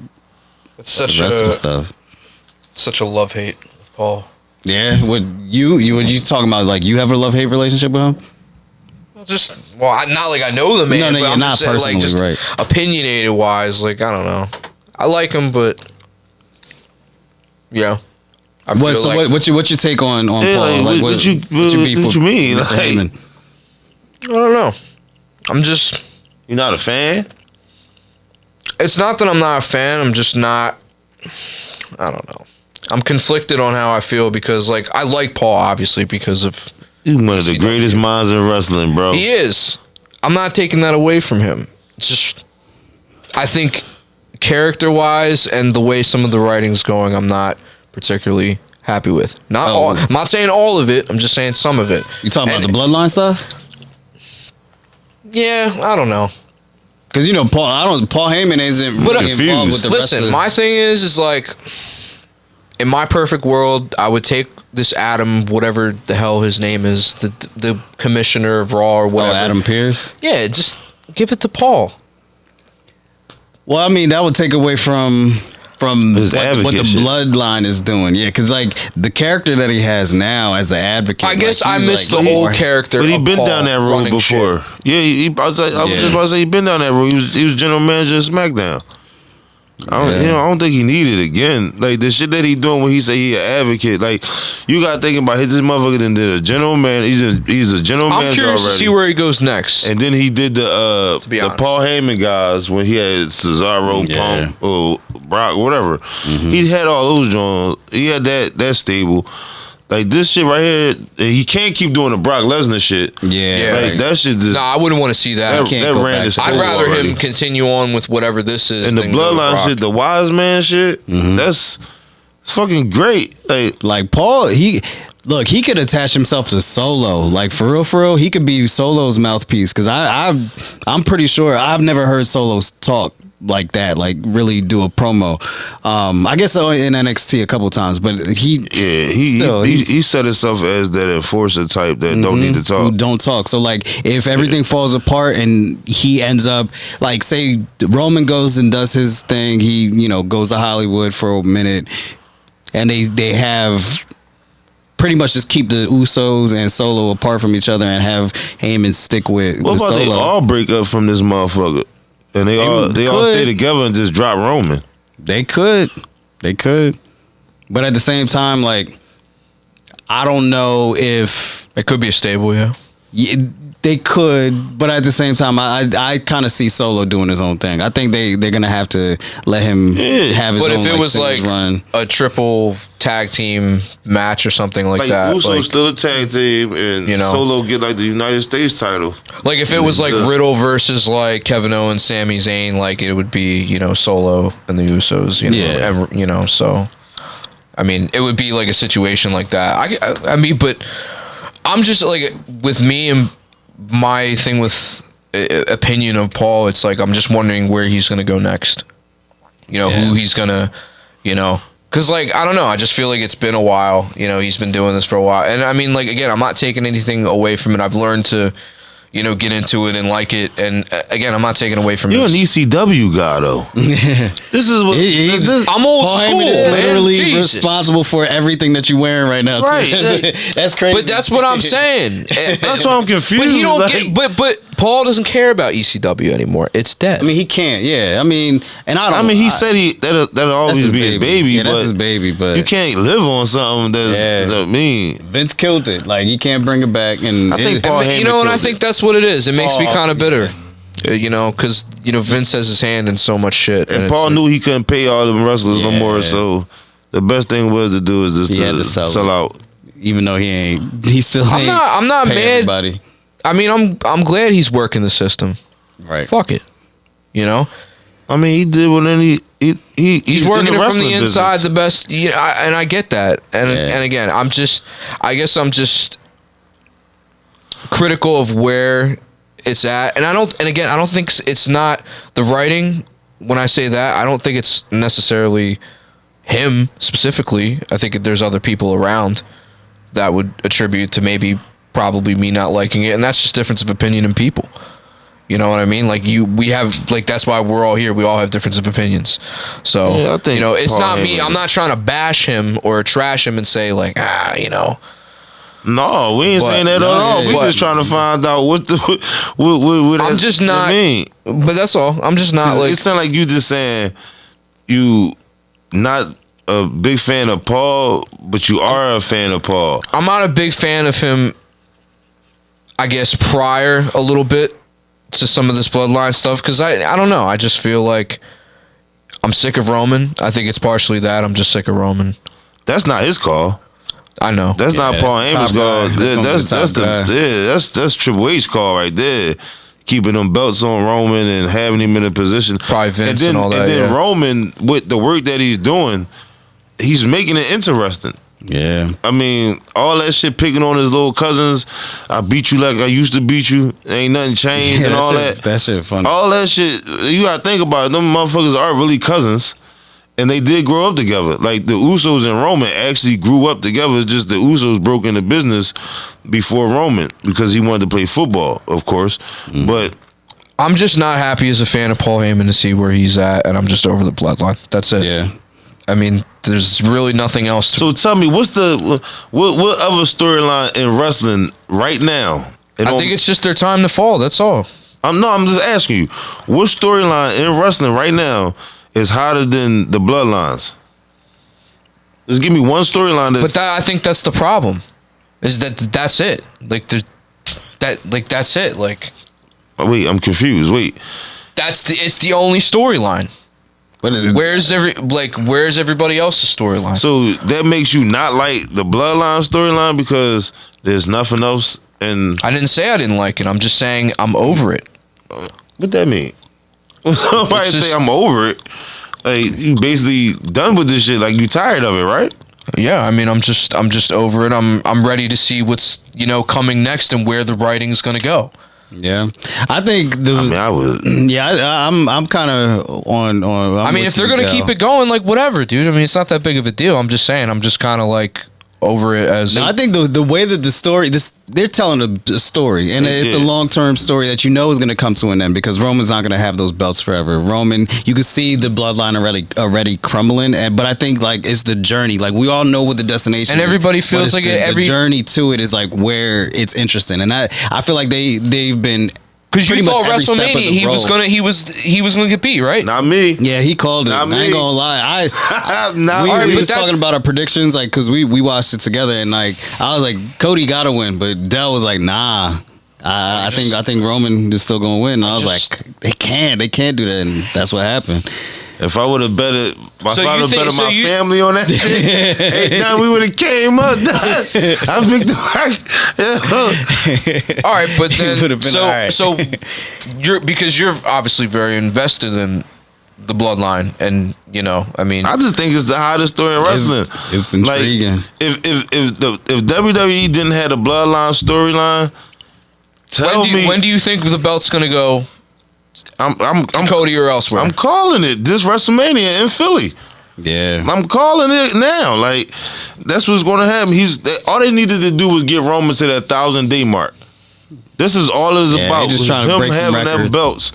It's the such rest of the a stuff. such a love hate with Paul. Yeah. What you talking about? Like you have a love hate relationship with him? Just not like I know the man, No, but you're I'm not just saying, like just personally, right. opinionated wise, like I don't know. I like him, but yeah. I feel So like, what's your take on Paul? like, Like, what you beef with mean? Mr. Like- Heyman? I don't know. I'm just. You not a fan? It's not that I'm not a fan. I'm just not. I don't know. I'm conflicted on how I feel because, like, I like Paul obviously because of He's one of the greatest minds in wrestling, bro. he is. I'm not taking that away from him. It's just, I think character wise and the way some of the writing's going, I'm not particularly happy with. Not all. I'm not saying all of it. I'm just saying some of it. You talking about the bloodline stuff? Yeah, I don't know. Because Paul Heyman isn't really involved with the rest of my thing is like, in my perfect world, I would take this Adam, whatever the hell his name is, the commissioner of Raw or whatever. Adam Pearce? Yeah, just give it to Paul. Well, I mean, that would take away from what the shit. bloodline is doing. Yeah, because like the character that he has now as the advocate. I guess like, I missed the old character. But he's been down that road before. Shit. Yeah, I was just about to say he been down that road. He was general manager of SmackDown. I don't think he needed it again. Like the shit that he doing when he say he an advocate. Like you got to think about this motherfucker. Then did a general man. He's a general manager. I'm curious already. to see where he goes next. And then he did the Paul Heyman guys when he had Cesaro, Punk, Brock, whatever. Mm-hmm. He had all those joints. He had that stable. Like this shit right here, he can't keep doing the Brock Lesnar shit. Yeah, like that shit just. Nah, I wouldn't want to see that. That ran his I'd rather already. him continue on with whatever this is. And the bloodline shit, the wise man shit, that's fucking great. Like Paul, he could attach himself to Solo. Like for real, he could be Solo's mouthpiece. Because I'm pretty sure I've never heard Solo talk like that, like really do a promo. I guess in NXT a couple times, but he set himself as that enforcer type that don't need to talk. Who don't talk. So like if everything falls apart and he ends up like say Roman goes and does his thing, he goes to Hollywood for a minute, and they have pretty much just keep the Usos and Solo apart from each other and have Heyman stick with. What about Solo. they all break up from this motherfucker? And they all stay together and just drop Roman. They could. But at the same time, like, I don't know if it could be a stable, yeah. They could, but at the same time, I kind of see Solo doing his own thing. I think they're gonna have to let him have his own. But if it was like run. a triple tag team match or something like that, Uso's still a tag team, and Solo get like the United States title. Like if it was like Riddle versus like Kevin Owens, Sami Zayn, like it would be Solo and the Usos, and, so I mean it would be like a situation like that. I mean, but I'm just like with me and my thing with opinion of Paul, it's like I'm just wondering where he's gonna go next. Who he's gonna, because like I don't know. I just feel like it's been a while. He's been doing this for a while, and I mean, like again, I'm not taking anything away from it. I've learned to, get into it and like it. And again, I'm not taking away from it. You're an ECW guy though. This is what I'm old Paul school. Heyman is Man. literally Jesus. responsible for everything that you're wearing right now. Right. That's crazy. But that's what I'm saying. That's why I'm confused. But he don't get. But Paul doesn't care about ECW anymore. It's dead. I mean, he can't. Yeah. I mean, and he said that'll always be his baby. Yeah, but that's his baby. But you can't live on something that's mean. Vince killed it. Like he can't bring it back. And I think Paul Heyman and I think that's what it is. It makes me kind of bitter. Yeah. Because Vince has his hand in so much shit. And Paul knew he couldn't pay all them wrestlers no more. So the best thing was to do is just to sell out. Even though he still ain't. I'm not mad. Everybody. I mean, I'm glad he's working the system. Right. Fuck it. I mean, he did what he's working in it from the inside business. the best. And I get that. And again, I guess I'm just critical of where it's at. And I don't think it's not the writing. When I say that, I don't think it's necessarily him specifically. I think there's other people around that would attribute to probably me not liking it, and that's just difference of opinion in people. You know what I mean? Like we have, like that's why we're all here. We all have difference of opinions. So I think it's Paul not me. Heyman. I'm not trying to bash him or trash him and say like No, we ain't saying that at all. We just trying to find out what I'm just not. But that's all. I'm just not like. It sounds like you just saying you not a big fan of Paul, but you are a fan of Paul. I'm not a big fan of him. I guess prior a little bit to some of this bloodline stuff because I don't know. I just feel like I'm sick of Roman. I think it's partially that I'm just sick of Roman. That's not his call. I know. That's not Paul Heyman's call. That's Triple H call right there. Keeping them belts on Roman and having him in a position. Probably Vince and all that. And then Roman, with the work that he's doing, he's making it interesting. Yeah. I mean, all that shit picking on his little cousins. I beat you like I used to beat you. Ain't nothing changed and all that. That shit funny. All that shit, you gotta think about it. Them motherfuckers are really cousins. And they did grow up together. Like the Usos and Roman actually grew up together. It's just the Usos broke into business before Roman because he wanted to play football, of course. But I'm just not happy as a fan of Paul Heyman to see where he's at, and I'm just over the bloodline. That's it. Yeah. I mean, there's really nothing else to. so tell me, what's the what other storyline in wrestling right now? I think it's just their time to fall. That's all. I'm just asking you, what storyline in wrestling right now is hotter than the bloodlines? Just give me one storyline that's... But I think that's the problem. Is that's it? Like that's it. Like, wait, I'm confused. Wait, it's the only storyline. Where's everybody else's storyline? so that makes you not like the bloodline storyline because there's nothing else. And I didn't say I didn't like it. I'm just saying I'm over it. what that mean? Somebody say I'm over it. Like you basically done with this shit. Like you tired of it, right? Yeah, I mean, I'm just over it. I'm ready to see what's coming next and where the writing's gonna go. Yeah, I think I would. Yeah, I'm kind of on. I mean, if they're gonna keep it going, like whatever, dude. I mean, it's not that big of a deal. I'm just saying. I'm just kind of like over it as. No, I think the way that the story, they're telling a story, and it's a long-term story that is going to come to an end because Roman's not going to have those belts forever. Roman, you can see the bloodline already crumbling, but I think like it's the journey. Like we all know what the destination and is, everybody feels like the journey to it is like where it's interesting, and I feel like they've been. Because you thought WrestleMania he was gonna get beat, right? Not me. Yeah, he called it. Not I ain't me. gonna lie. We we was talking about our predictions, like, because we watched it together, and like I was like, Cody gotta win, but Dell was like, nah. I think Roman is still gonna win. And I was like, they can't do that, and that's what happened. If I would have betted, my father betted my you, family on that shit, hey, now we would have came up. I picked the all right, but then so because you're obviously very invested in the bloodline, and I mean, I just think it's the hottest story in wrestling. It's intriguing. Like, if WWE didn't have a bloodline storyline, when do you think the belt's gonna go? I'm Cody or elsewhere. I'm calling it this WrestleMania in Philly. Yeah, I'm calling it now. Like that's what's going to happen. All they needed to do was get Roman to that 1,000-day mark. This is all it is about. Just trying him to break having them belts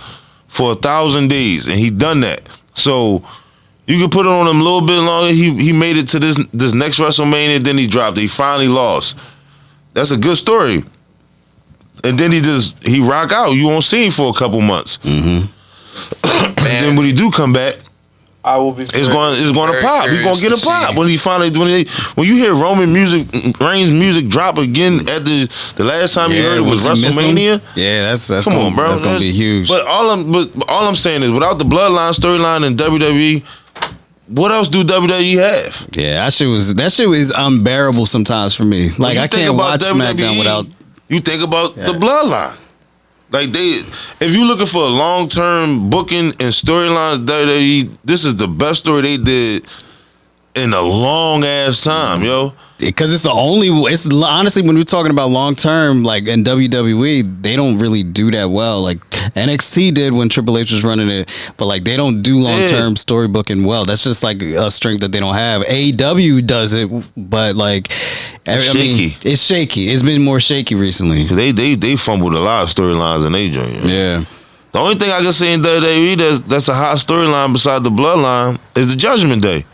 for 1,000 days, and he done that. So you can put it on him a little bit longer. He made it to this next WrestleMania. Then he dropped it. He finally lost. That's a good story. And then he rock out. You won't see him for a couple months. Mm-hmm. And then when he do come back, I will be. It's going to pop. He's going to get a pop when he finally when you hear Reigns music drop again at the last time you heard it was WrestleMania. Yeah, that's come on, bro. That's going to be huge. But all I'm saying is, without the bloodline storyline in WWE, what else do WWE have? Yeah, that shit was unbearable sometimes for me. Like I can't watch SmackDown without. You think about the bloodline. Like if you looking for a long-term booking and storylines, WWE, this is the best story they did in a long ass time, yo. Because it's the only. It's honestly, when we're talking about long term, like in WWE, they don't really do that well. Like NXT did when Triple H was running it, but like they don't do long term story booking well. That's just like a strength that they don't have. AEW does it, but like it's shaky. It's been more shaky recently. They fumbled a lot of storylines in their joint. Yeah. The only thing I can say in WWE that's a hot storyline beside the bloodline is the Judgment Day.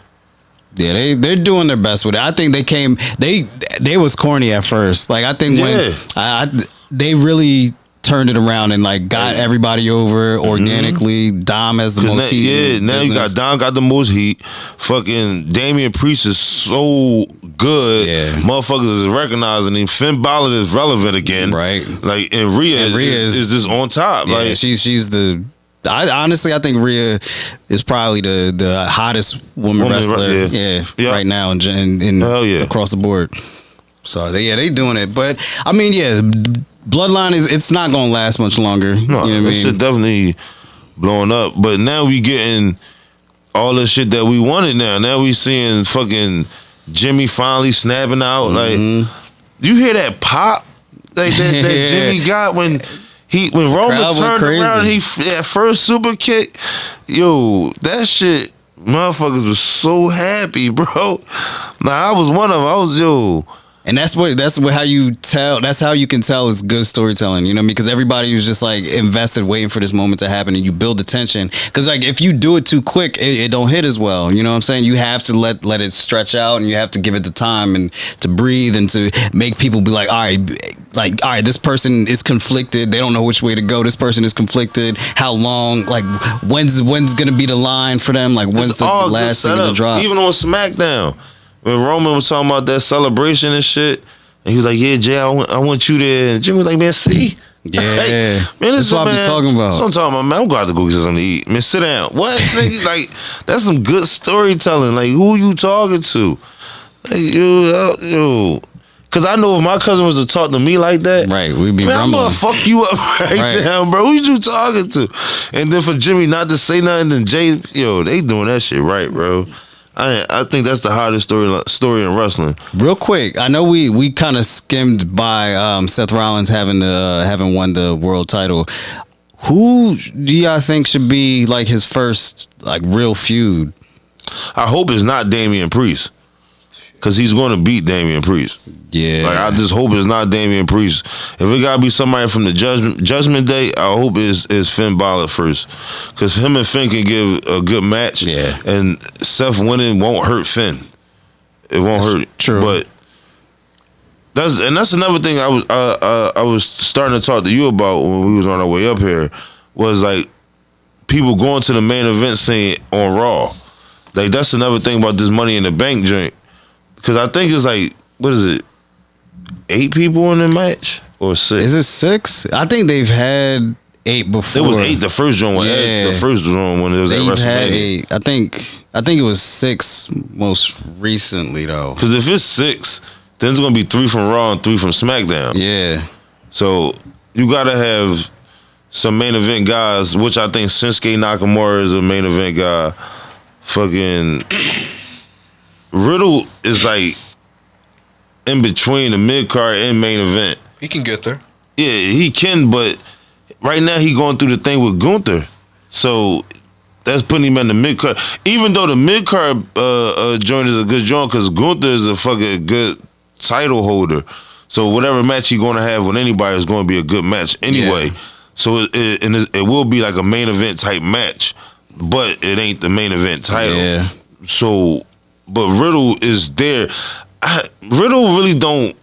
Yeah, they're doing their best with it. I think they was corny at first. Like I think when they really turned it around and like got everybody over organically. Dom has the most heat. Yeah, now you got Dom got the most heat. Fucking Damian Priest is so good. Yeah. Motherfuckers is recognizing him. Finn Balor is relevant again. Right. Like and Rhea is just on top. Yeah, like she's the. I think Rhea is probably the hottest woman wrestler right now in across the board. So they doing it, but I mean Bloodline it's not gonna last much longer. No, you know what shit definitely blowing up. But now we getting all the shit that we wanted. Now we seeing fucking Jimmy finally snapping out. Like, you hear that pop that Jimmy got when Roman turned around, that first super kick. Yo, that shit, motherfuckers was so happy, bro. Nah, I was one of them. I was And that's how you tell. That's how you can tell it's good storytelling. You know what I mean? Because everybody was just like invested, waiting for this moment to happen, and you build the tension. Because like if you do it too quick, it don't hit as well. You know what I'm saying? You have to let it stretch out, and you have to give it the time and to breathe and to make people be like, all right, this person is conflicted. They don't know which way to go. This person is conflicted. How long? Like when's gonna be the line for them? Like when's the last thing to drop? Even on SmackDown. When Roman was talking about that celebration and shit, and he was like, "Yeah, Jay, I want you there." And Jimmy was like, "Man, see, yeah, man, that's what I'm talking about. That's what I'm talking about, man. I'm going to go get something to eat. Man, sit down. What? Nigga, like, that's some good storytelling. Like, who you talking to? Like, you. Because I know if my cousin was to talk to me like that, right, we'd be rumbling. I'm gonna fuck you up right now, bro. Who you talking to? And then for Jimmy not to say nothing, then Jay, they doing that shit right, bro. I think that's the hottest story in wrestling. Real quick, I know we kind of skimmed by Seth Rollins having won the world title. Who do y'all think should be like his first like real feud? I hope it's not Damian Priest, because he's going to beat Damian Priest. Yeah, like I just hope it's not Damian Priest. If it gotta be somebody from the Judgment Day, I hope it's Finn Balor first, because him and Finn can give a good match. Yeah, and Seth winning won't hurt Finn. It won't hurt. True, but that's another thing I was starting to talk to you about when we was on our way up here, was like people going to the main event saying on Raw. Like that's another thing about this Money in the Bank joint, because I think it's like, what is it? 8 people in the match or 6? Is it 6? I think they've had 8 before. It was 8 the first joint when the first one when it was at WrestleMania. Had 8. I think it was 6 most recently though. Because if it's 6, then it's gonna be 3 from Raw and 3 from SmackDown. Yeah. So you gotta have some main event guys, which I think Shinsuke Nakamura is a main event guy. Fucking Riddle is like in between the mid card and main event. He can get there. Yeah, he can, but right now he going through the thing with Gunther, so that's putting him in the mid card. Even though the mid card joint is a good joint, because Gunther is a fucking good title holder. So whatever match he's going to have with anybody is going to be a good match anyway. Yeah. So it will be like a main event type match, but it ain't the main event title. Yeah. So, but Riddle is there. Riddle really don't.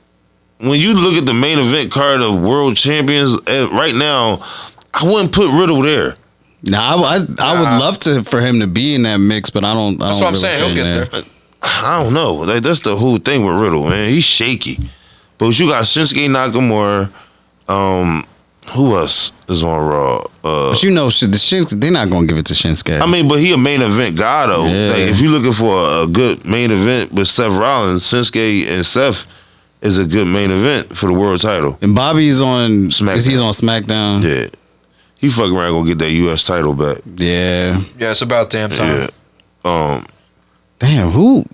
When you look at the main event card of world champions right now, I wouldn't put Riddle there. Nah, I would love for him to be in that mix, but I don't. That's what I'm saying. He'll get there. I don't know. Like, that's the whole thing with Riddle, man. He's shaky. But you got Shinsuke Nakamura. Who else is on Raw? But you know, they're not gonna give it to Shinsuke. I mean, but he a main event guy though. Yeah. Like, if you're looking for a good main event with Seth Rollins, Shinsuke and Seth is a good main event for the world title. And Bobby's on SmackDown. He's on SmackDown. Yeah, he fucking around gonna get that U.S. title back. Yeah. Yeah, it's about damn time. Yeah. Damn,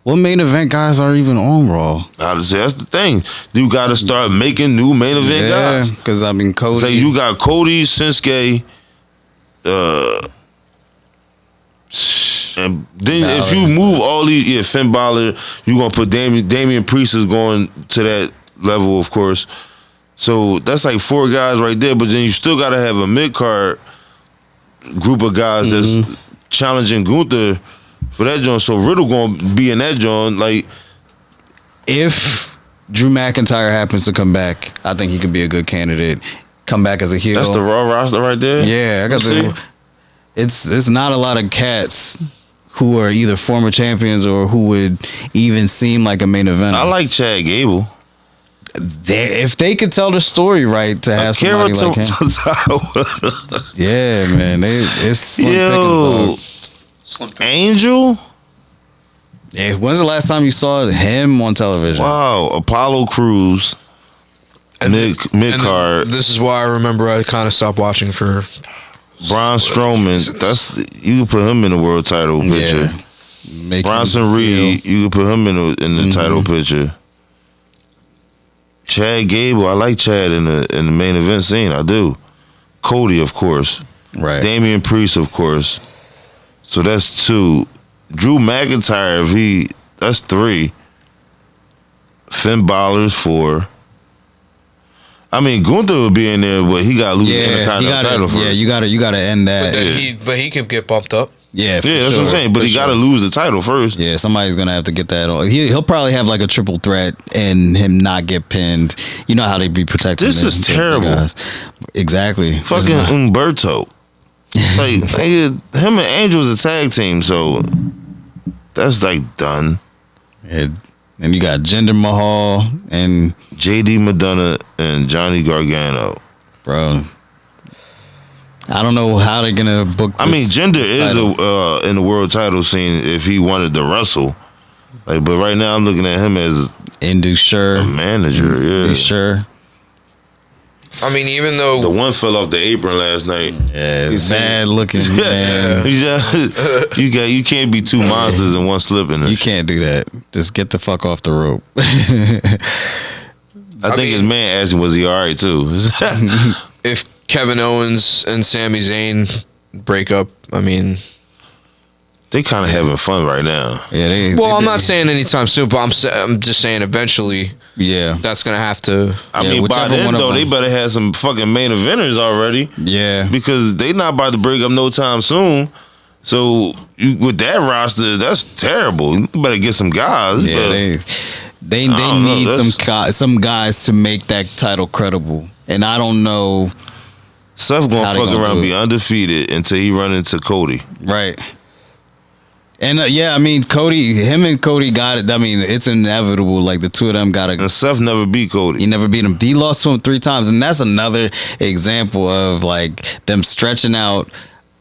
what main event guys are even on Raw? That's the thing. You got to start making new main event guys. Yeah, because I mean, Cody. So you got Cody, Shinsuke, and then Balor. if you move all these, Finn Balor, you gonna put Damian Priest is going to that level, of course. So that's like 4 guys right there. But then you still got to have a mid card group of guys that's challenging Gunther for that joint. So Riddle gonna be in that joint. Like, if Drew McIntyre happens to come back, I think he could be a good candidate. Come back as a heel. That's the Raw roster right there. Yeah, I got the. It's not a lot of cats who are either former champions or who would even seem like a main event. I like Chad Gable. If they could tell the story right, to have somebody like him. Yeah, man, it's slim pickings. Angel. Yeah, when's the last time you saw him on television? Wow, Apollo Crews. Mid card. This is why I remember I kind of stopped watching for Braun Strowman. You can put him in the world title picture. Make Bronson him Reed, you could put him in the title picture. Chad Gable, I like Chad in the main event scene. I do. Cody, of course. Right. Damian Priest, of course. So that's 2. Drew McIntyre, that's 3. Finn Balor's 4. I mean, Gunther would be in there, but he got to lose the Intercontinental title first. Yeah, you gotta end that. But he could get bumped up. Yeah, that's what I'm saying. But he got to lose the title first. Yeah, somebody's gonna have to get that on. He'll probably have like a triple threat and him not get pinned. You know how they be protecting. This is terrible. Guys. Exactly. Fucking Humberto. Like him and Angel's a tag team, so that's like done. And you got Jinder Mahal and JD Madonna and Johnny Gargano. Bro, I don't know how they're gonna book. I mean, Jinder is in the world title scene if he wanted to wrestle. Like, but right now I'm looking at him as a manager. Yeah, sure. I mean, even though the one fell off the apron last night. Yeah, he's bad looking. Man. You can't be 2 monsters and one slipping. You can't do that. Just get the fuck off the rope. I think his man asked him, was he all right too? If Kevin Owens and Sami Zayn break up, I mean, they kind of having fun right now. Yeah, I'm not saying anytime soon, but I'm just saying eventually. Yeah, that's gonna have to. I mean, by then though, they better have some fucking main eventers already. Yeah, because they not about to break up no time soon. So with that roster, that's terrible. You better get some guys. Yeah, they need some guys to make that title credible, and I don't know. Seth gonna fuck around, be undefeated until he run into Cody. Right. And I mean, him and Cody got it. I mean, it's inevitable. Like the 2 of them got it. And Seth never beat Cody. He never beat him. He lost to him 3 times, and that's another example of like them stretching out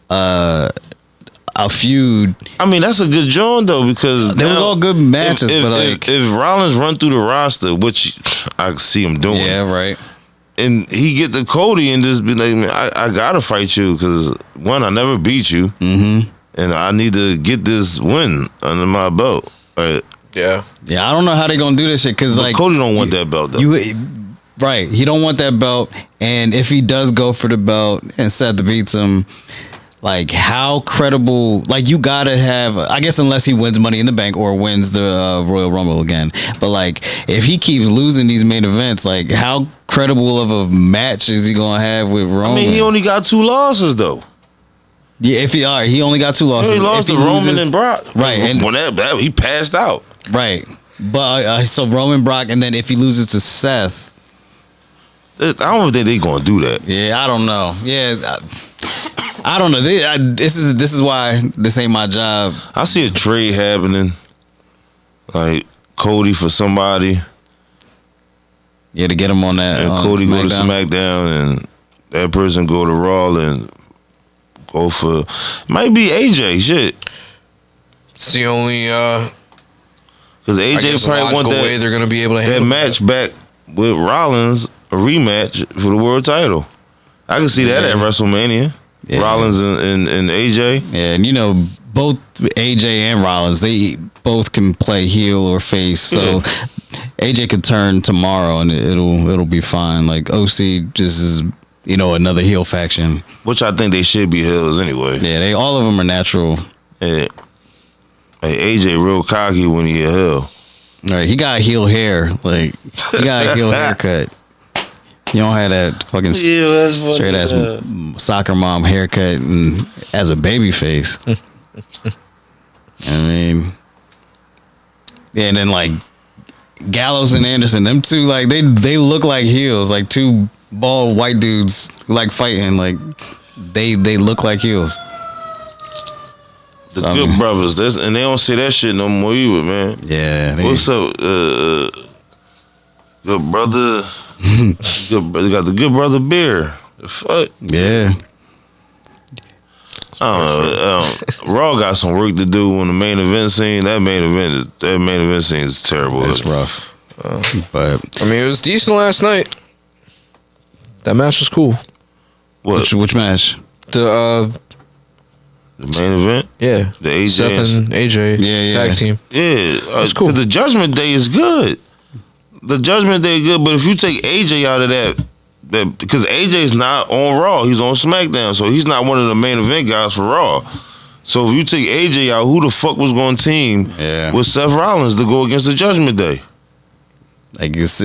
a feud. I mean, that's a good joint though, because there was all good matches. If Rollins run through the roster, which I see him doing, yeah, right. And he get to Cody and just be like, man, I gotta fight you because one, I never beat you. Mm-hmm. And I need to get this win under my belt. Right. Yeah. Yeah, I don't know how they gonna do this shit because like Cody don't want that belt though. Right. He don't want that belt. And if he does go for the belt and Seth beats him, like how credible? Like you gotta have. I guess unless he wins Money in the Bank or wins the Royal Rumble again. But like if he keeps losing these main events, like how credible of a match is he gonna have with Roman? I mean, he only got 2 losses though. Yeah, he only got 2 losses. He lost to Roman and Brock. Right, and when that he passed out. Right, but so Roman, Brock, and then if he loses to Seth, I don't think they're gonna do that. Yeah, I don't know. Yeah, I don't know. This is why this ain't my job. I see a trade happening, like Cody for somebody. Yeah, to get him on that. And Cody go to SmackDown, and that person go to Raw and go for might be AJ. Shit, it's the only because AJ probably want that way they're gonna be able to that match back with Rollins, a rematch for the world title. I can see that at WrestleMania. Yeah. Rollins and AJ. Yeah, and you know both AJ and Rollins, they both can play heel or face. So AJ could turn tomorrow and it'll be fine. Like OC just is, you know, another heel faction. Which I think they should be heels anyway. Yeah, all of them are natural. Yeah. Hey, AJ real cocky when he a heel. Right, he got heel hair. Like he got a heel haircut. You don't have that fucking straight ass soccer mom haircut and as a baby face. I mean, yeah, and then like Gallows and Anderson, them two, like they look like heels, like 2 bald white dudes who like fighting, like they look like heels. The Good Brothers, and they don't say that shit no more either, man. Yeah. What's up, Good Brother? They got the Good Brother beer. The fuck? Yeah. I don't know. Raw got some work to do on the main event scene. That main event scene is terrible. It's rough. But I mean, it was decent last night. That match was cool. What? Which match? The The main event. Yeah, The AJ Seth and AJ tag team. Yeah, That's cool. The Judgment Day is good. The Judgment Day is good, but if you take AJ out of that because AJ's not on Raw, he's on SmackDown, so he's not one of the main event guys for Raw. So if you take AJ out, who the fuck was going to team with Seth Rollins to go against the Judgment Day? Like it's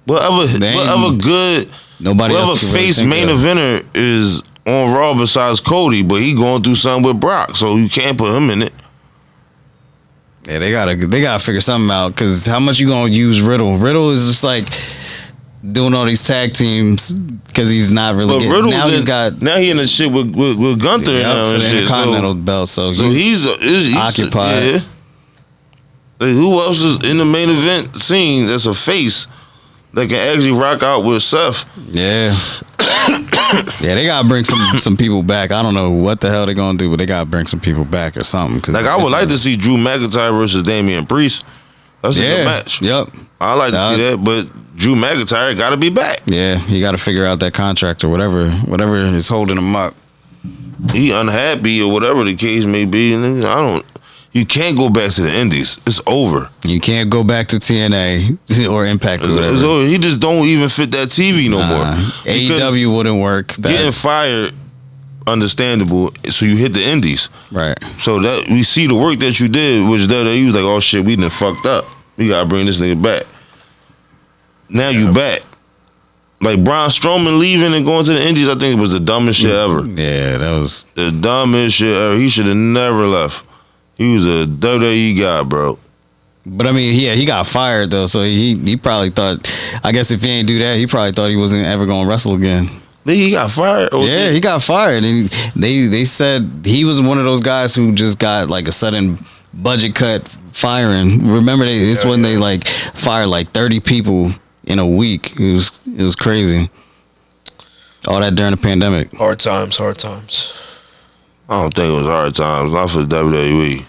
whatever good nobody whoever else face main eventer is on Raw besides Cody, but he going through something with Brock, so you can't put him in it. Yeah, they gotta figure something out because how much you gonna use Riddle? Riddle is just like doing all these tag teams because he's not really. But Riddle now he in the shit with Gunther now for and the shit. Intercontinental belt, so he's occupied. Yeah. Like, who else is in the main event scene that's a face that can actually rock out with Seth? Yeah. Yeah, they gotta bring some people back. I don't know what the hell they're gonna do, but they gotta bring some people back or something. Like I would like to see Drew McIntyre versus Damian Priest. That's a good match. Yep. I like to see that, but Drew McIntyre got to be back. Yeah, he got to figure out that contract or whatever is holding him up. He unhappy or whatever the case may be, and you can't go back to the Indies. It's over. You can't go back to TNA or Impact or whatever. It's over. He just don't even fit that TV no more. AEW wouldn't work. Getting fired, understandable. So you hit the Indies, right? So that we see the work that you did, which that he was like, oh shit, we done fucked up. We gotta bring this nigga back. Now you back. Like Braun Strowman leaving and going to the Indies, I think it was the dumbest shit ever. Yeah, that was the dumbest shit ever. He should have never left. He was a WWE guy, bro. But I mean, yeah, he got fired though, so he probably thought. I guess if he ain't do that, he probably thought he wasn't ever gonna wrestle again. He got fired. Yeah, he got fired, and they said he was one of those guys who just got like a sudden budget cut firing. Remember, they like fired like 30 people in a week. It was crazy. All that during the pandemic. Hard times. I don't think it was hard times. Not for the WWE.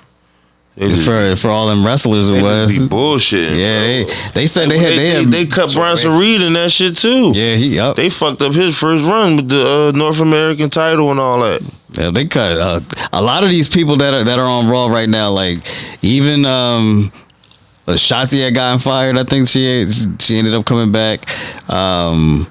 For all them wrestlers, it was bullshit. Yeah, they said they cut Bronson Reed in that shit too. Yeah, they fucked up his first run with the North American title and all that. Yeah, they cut a lot of these people that are on Raw right now. Like even Shotzi had gotten fired. I think she ended up coming back. A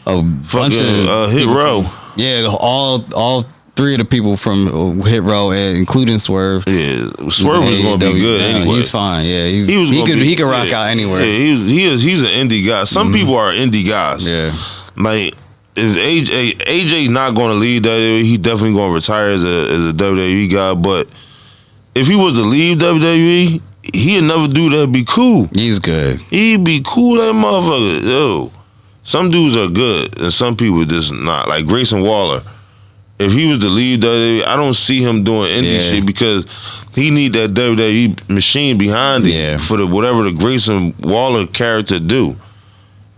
bunch of Hit Row. Yeah, all 3 of the people from Hit Row, including Swerve. Yeah, Swerve was gonna be good anyway. He fine. Yeah, he could rock out anywhere. Yeah, he's an indie guy. Some people are indie guys. Yeah, like if AJ's not going to leave WWE, he definitely going to retire as a WWE guy. But if he was to leave WWE, he'd never do that. Be cool. He's good. He'd be cool, that motherfucker. Yo, some dudes are good and some people just not. Like Grayson Waller. If he was to leave WWE, I don't see him doing indie shit because he need that WWE machine behind him for whatever the Grayson Waller character do.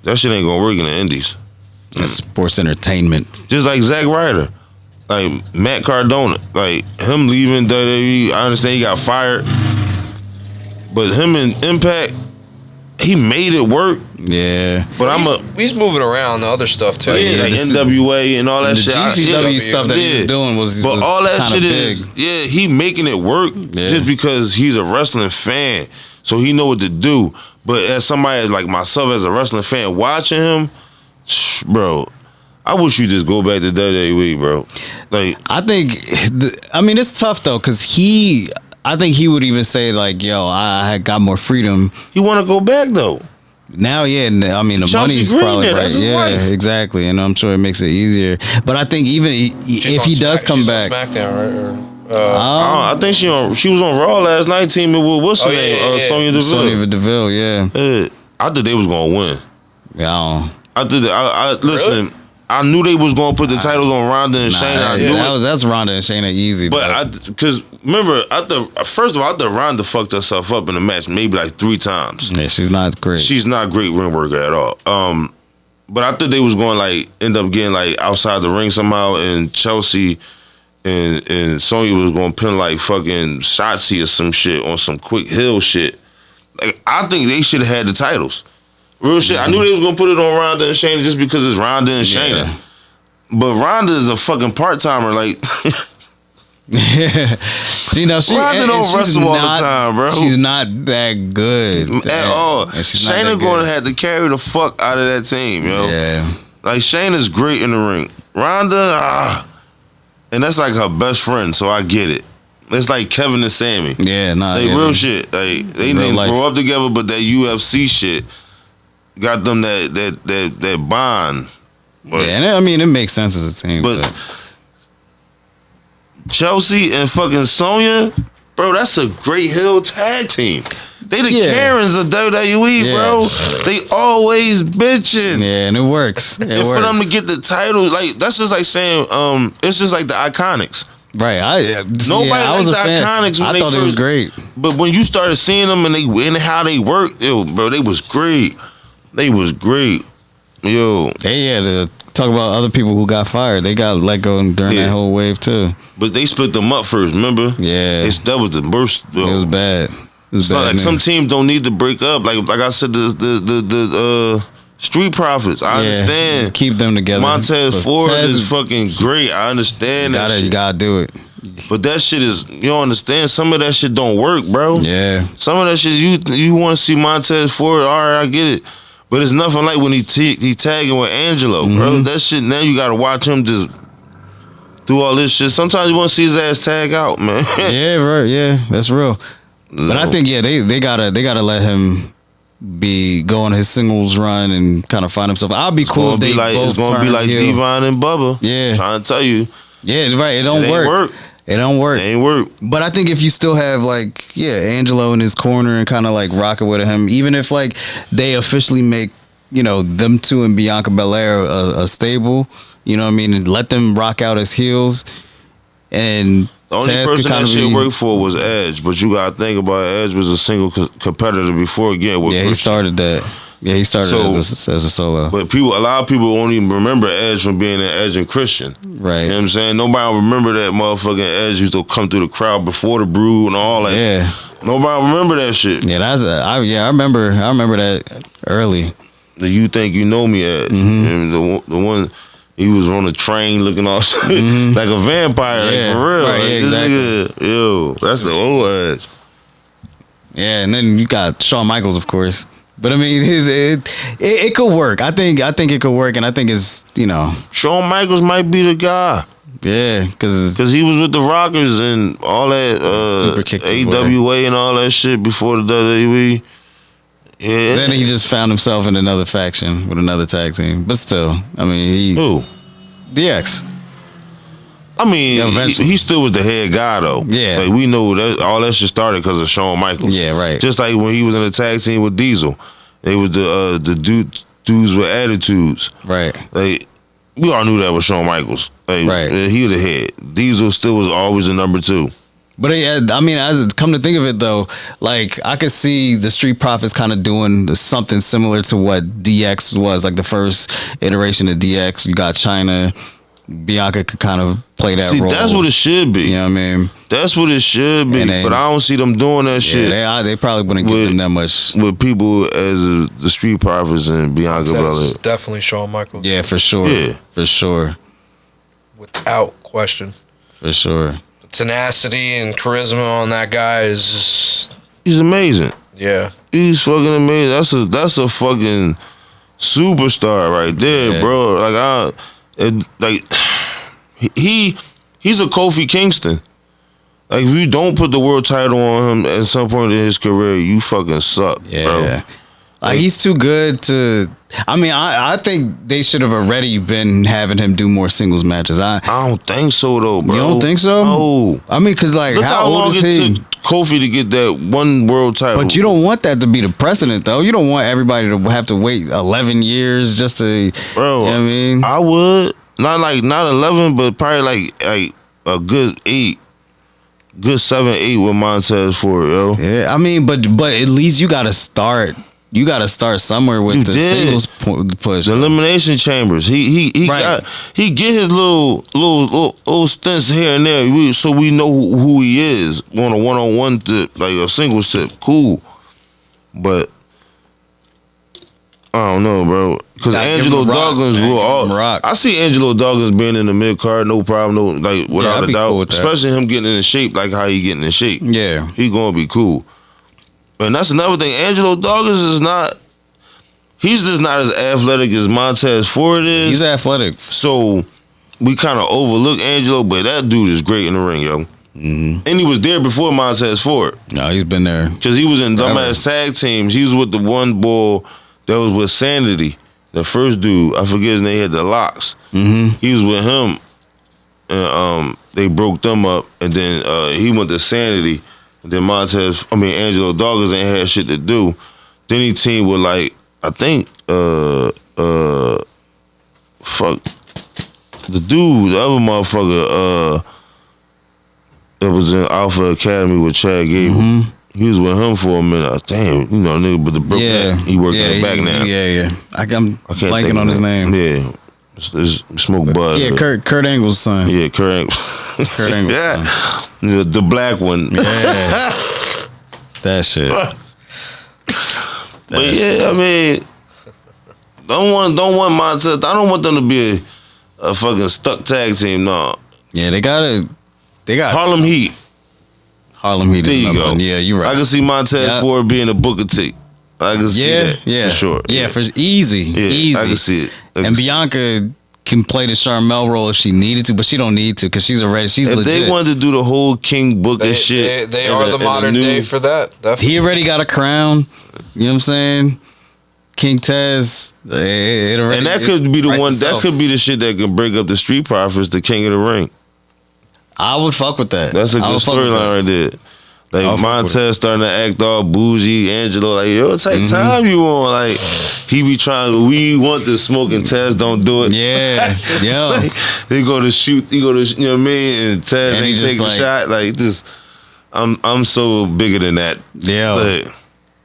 That shit ain't gonna work in the indies. That's sports entertainment. Just like Zack Ryder, like Matt Cardona, like him leaving WWE. I understand he got fired, but him in Impact, he made it work. Yeah, but he's moving around the other stuff too. Like NWA and all that shit. The GCW stuff that he was doing was all that shit big. is he making it work just because he's a wrestling fan, so he know what to do. But as somebody like myself, as a wrestling fan, watching him, bro, I wish you just go back to WWE, bro. Like I think, it's tough though because I think he would even say like, "Yo, I got more freedom." He want to go back though. Now, the Chelsea money's Green probably there, right. that's his Yeah, wife. Exactly, and I'm sure it makes it easier. But I think even if he does come back, SmackDown, right? I think she was on Raw last night. Teaming with what's her name? Sonya Deville. Sonya Deville, yeah. I thought they was gonna win. Yeah, I listen. Really? I knew they was gonna put the titles on Ronda and Shayna. I knew that's Ronda and Shayna easy. But because remember, first of all, I thought Ronda fucked herself up in the match maybe like 3 times. Yeah, she's not great. She's not great ring worker at all. But I thought they was going like end up getting like outside the ring somehow, and Chelsea and Sonya was going to pin like fucking Shotzi or some shit on some quick hill shit. Like I think they should have had the titles. Real shit. I knew they was gonna put it on Ronda and Shayna just because it's Ronda and Shayna. But Ronda is a fucking part timer. Like She Ronda don't wrestle all the time, bro. She's not that good at all. And she's not that Shayna good. gonna have to carry the fuck out of that team, yo. Yeah. Like Shayna's great in the ring. Ronda, and that's like her best friend, so I get it. It's like Kevin and Sammy. Yeah, nah. They yeah, real man. shit. Like they Real didn't life. grow up together, but that UFC shit got them that bond. But, Yeah, and I mean it makes sense as a team. but Chelsea and fucking Sonya, bro, that's a great heel tag team. They the Yeah. Karens of WWE, Yeah. bro. They always bitching. yeah, and it works. It And works. for them to get the title, like that's just like saying, it's just like the Iconics. Right. I Nobody I was liked a the fan. Iconics when I they thought it was first- great. But when you started seeing them and how they worked, yo, bro, they was great. They was great. Yo. They had to talk about other people who got fired. They got let go during Yeah. that whole wave too. But they split them up first, remember? Yeah. That was the worst. Yo. It was bad. It was It's not bad like some news. teams don't need to break up. Like I said, the Street Profits. I Yeah, understand. keep them together. Montez But Ford Tez- is fucking great. I understand that. You shit. gotta do it. But that shit is, you don't understand. Some of that shit don't work, bro. Yeah. Some of that shit you want to see Montez Ford. All right, I get it. But it's nothing like when he tagging with Angelo, bro. That shit. Now you gotta watch him just do all this shit. Sometimes you want to see his ass tag out, man. Yeah, right. Yeah, that's real. But I think they gotta let him go on his singles run and kind of find himself. I'll be cool if they both It's gonna be turn like heel. Devon and Bubba. Yeah. Trying to tell you, Yeah, right. It don't it ain't work. work. It don't work. It ain't work. But I think if you still have like, Angelo in his corner and kind of like rocking with him, even if like they officially make, them two and Bianca Belair a stable, you know what I mean, and let them rock out as heels, and The only Taz could person that kinda shit be- worked for was Edge, but you gotta think about it. Edge was a single competitor before again with Yeah, he Christian. started that. Yeah, he started So- as a solo. But a lot of people won't even remember Edge from being an Edge and Christian. Right. You know what I'm saying? Nobody will remember that motherfucking Edge used to come through the crowd before the Brood and all that. Yeah. Nobody will remember that shit. Yeah, I remember that early. The You Think You Know Me Edge. Mm-hmm. And the one, he was on a train looking all like a vampire, Yeah, like for real. right, Like, yeah, this exactly. nigga, yo, that's the old Edge. Yeah, and then you got Shawn Michaels, of course. But I mean, it could work. I think it could work, and I think it's Shawn Michaels might be the guy. yeah, because Cause he was with the Rockers and all that Super kicked his AWA and all that shit before the WWE. Yeah. then he just found himself in another faction with another tag team. But still, I mean, Who? DX. I mean, Yeah, eventually. he still was the head guy though. Yeah. Like we know that all that shit started because of Shawn Michaels. Yeah, right. Just like when he was in the tag team with Diesel, they was the dudes with attitudes. Right. Like we all knew that was Shawn Michaels. Like, Right. He was the head. Diesel still was always the number 2. But yeah, I mean, as come to think of it though, like I could see the Street Profits kind of doing something similar to what DX was, like the first iteration of DX. You got China, Bianca could kind of play that See, role. that's what it should be. You know what I mean? That's what it should be. And they- But I don't see them doing that shit Yeah, they probably wouldn't give them that much. with people as the Street Profits and Bianca Belair. That's definitely Shawn Michaels. Yeah, for sure. Yeah. For sure. Without question. For sure. Tenacity and charisma on that guy is just, He's amazing. yeah. He's fucking amazing. That's a fucking superstar right there, Yeah. bro. He's a Kofi Kingston. Like if you don't put the world title on him at some point in his career, you fucking suck, Yeah. bro. Like he's too good to. I mean, I think they should have already been having him do more singles matches. I don't think so though, bro. You don't think so? No. I mean, cause like Look how how old long is it he? took Kofi to get that one world title. But you don't want that to be the precedent, though. You don't want everybody to have to wait 11 years just to. bro. You know what I mean, I would not 11, but probably like a good 8, good 7, 8 with Montez Ford, yo. yeah. I mean, but at least you got to start. You got to start somewhere with You the did. singles push. The elimination chambers. He Right. he get his little stints here and there, so we know who he is on a 1-on-1 tip, like a singles tip. Cool, but I don't know, bro. Because Gotta give Angelo him a rock, Dawkins man. will Give all. him a rock. I see Angelo Dawkins being in the mid card, no problem, no like without I'd a be doubt. cool with that. Especially him getting in shape, like how he getting in shape. Yeah. He gonna be cool. And that's another thing. Angelo Dawkins is not. He's just not as athletic as Montez Ford is. He's athletic. So we kind of overlook Angelo, but that dude is great in the ring, yo. Mm-hmm. And he was there before Montez Ford. No, he's been there. Because he was in Forever. dumbass tag teams. He was with the one boy that was with Sanity. The first dude, I forget his name, he had the locks. Mm-hmm. He was with him. And they broke them up. And then he went to Sanity. And then Angelo Dawkins ain't had shit to do. Then he teamed with like, I think, fuck. The dude, the other motherfucker, that was in Alpha Academy with Chad Gable. Mm-hmm. He was with him for a minute. Damn, nigga, but the broke back. He working it back now. Yeah. I'm I can't blanking think on of his name. Yeah, it's Smoke Bud. Yeah, Kurt Angle's son. Yeah, Kurt. Kurt Angle's Yeah, son. the black one. Yeah. That shit. But yeah, I mean, don't want Montez. I don't want them to be a fucking stuck tag team. No. Yeah, they got Harlem Heat. Harlem Heat. There is you another go. one. Yeah, you're right. I can see Montez Yep. Ford being a Booker T. I can see that. Yeah, for sure. Yeah, for easy. Yeah, Easy. I can see it. And Bianca can play the Charmel role if she needed to, but she don't need to because she's if legit. they wanted to do the whole King Booker shit, They and are the- the and modern new- day for that. Definitely. He already got a crown. You know what I'm saying? King Tez. It already, And that could be the writes one. itself. That could be the shit that can break up the Street Profits, the King of the Ring. I would fuck with that. That's a I good would fuck with that. storyline right there. I'll Like fuck with Montez starting to act all bougie, Angelo like, yo, what type Mm-hmm. time you on? Like he be trying. We want the smoke and Tez don't do it. Yeah, yo. Like, he go to shoot. He go to you know what I mean, and Tez And he ain't just taking a like- shot. Like this, I'm so bigger than that. Yeah. Like,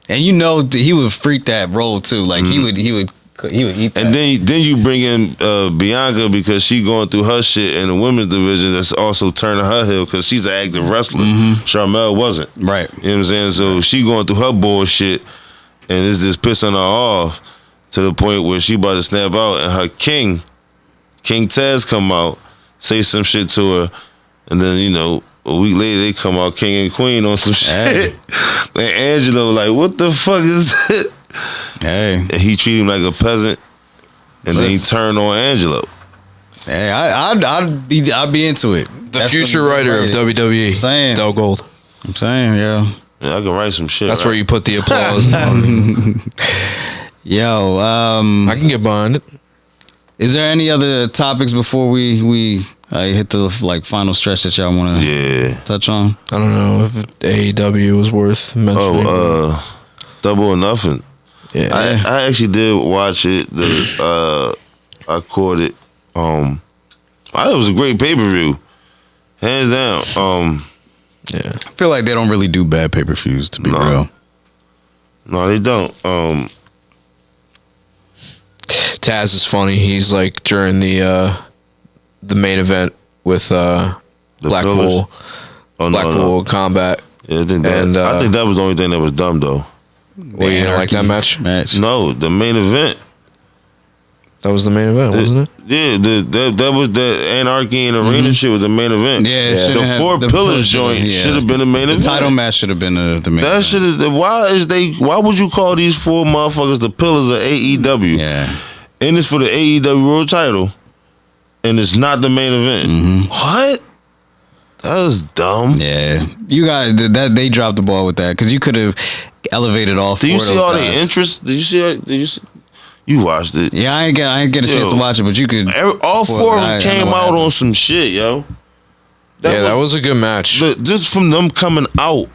And you know he would freak that role too. Like he would eat that. and then you bring in Bianca because she going through her shit in the women's division. That's also turning her heel because she's an active wrestler. Charmel wasn't. Right. You know what I'm saying? So she going through her bullshit, and it's just pissing her off to the point where she about to snap out, and her King Tez come out, say some shit to her, and then a week later they come out King and Queen on some shit. And Angelo like, what the fuck is that? Hey, And he treat him like a peasant, and then he turned on Angelo. hey, I'd be into it. The future writer of WWE, Saying. Dell Gold. I'm saying, yo. Yeah, I can write some shit. That's right? where you put the applause. Yo, I can get behind it. is there any other topics before we hit the final stretch that y'all want to Yeah. touch on? I don't know if AEW was worth mentioning. Double or Nothing. yeah. I actually did watch it. I caught it. It was a great pay per view, hands down. yeah. I feel like they don't really do bad pay-per-views, to be No. real. No, they don't. Taz is funny. He's like during the main event with Blackpool, Blackpool Combat. Yeah, I think that. And, I think that was the only thing that was dumb though. Well, you didn't like that match? No, the main event. That was the main event, wasn't it? Yeah, that was the Anarchy and Arena shit was the main event. Yeah, it Yeah. shouldn't The have- Four the Pillars push, joint yeah. should have been the main The event. title match should have been the main That event. should have. Why would you call these four motherfuckers the pillars of AEW? Yeah. And it's for the AEW World Title, and it's not the main event. What? That was dumb. Yeah. You guys, that they dropped the ball with that because you could have elevated all Do four you of see those all the guys. interest? Did you see? You watched it. Yeah, I ain't get a chance Yo. to watch it, but you could. All four of I them know came what out happened. on some shit, yo. That was a good match. But just from them coming out,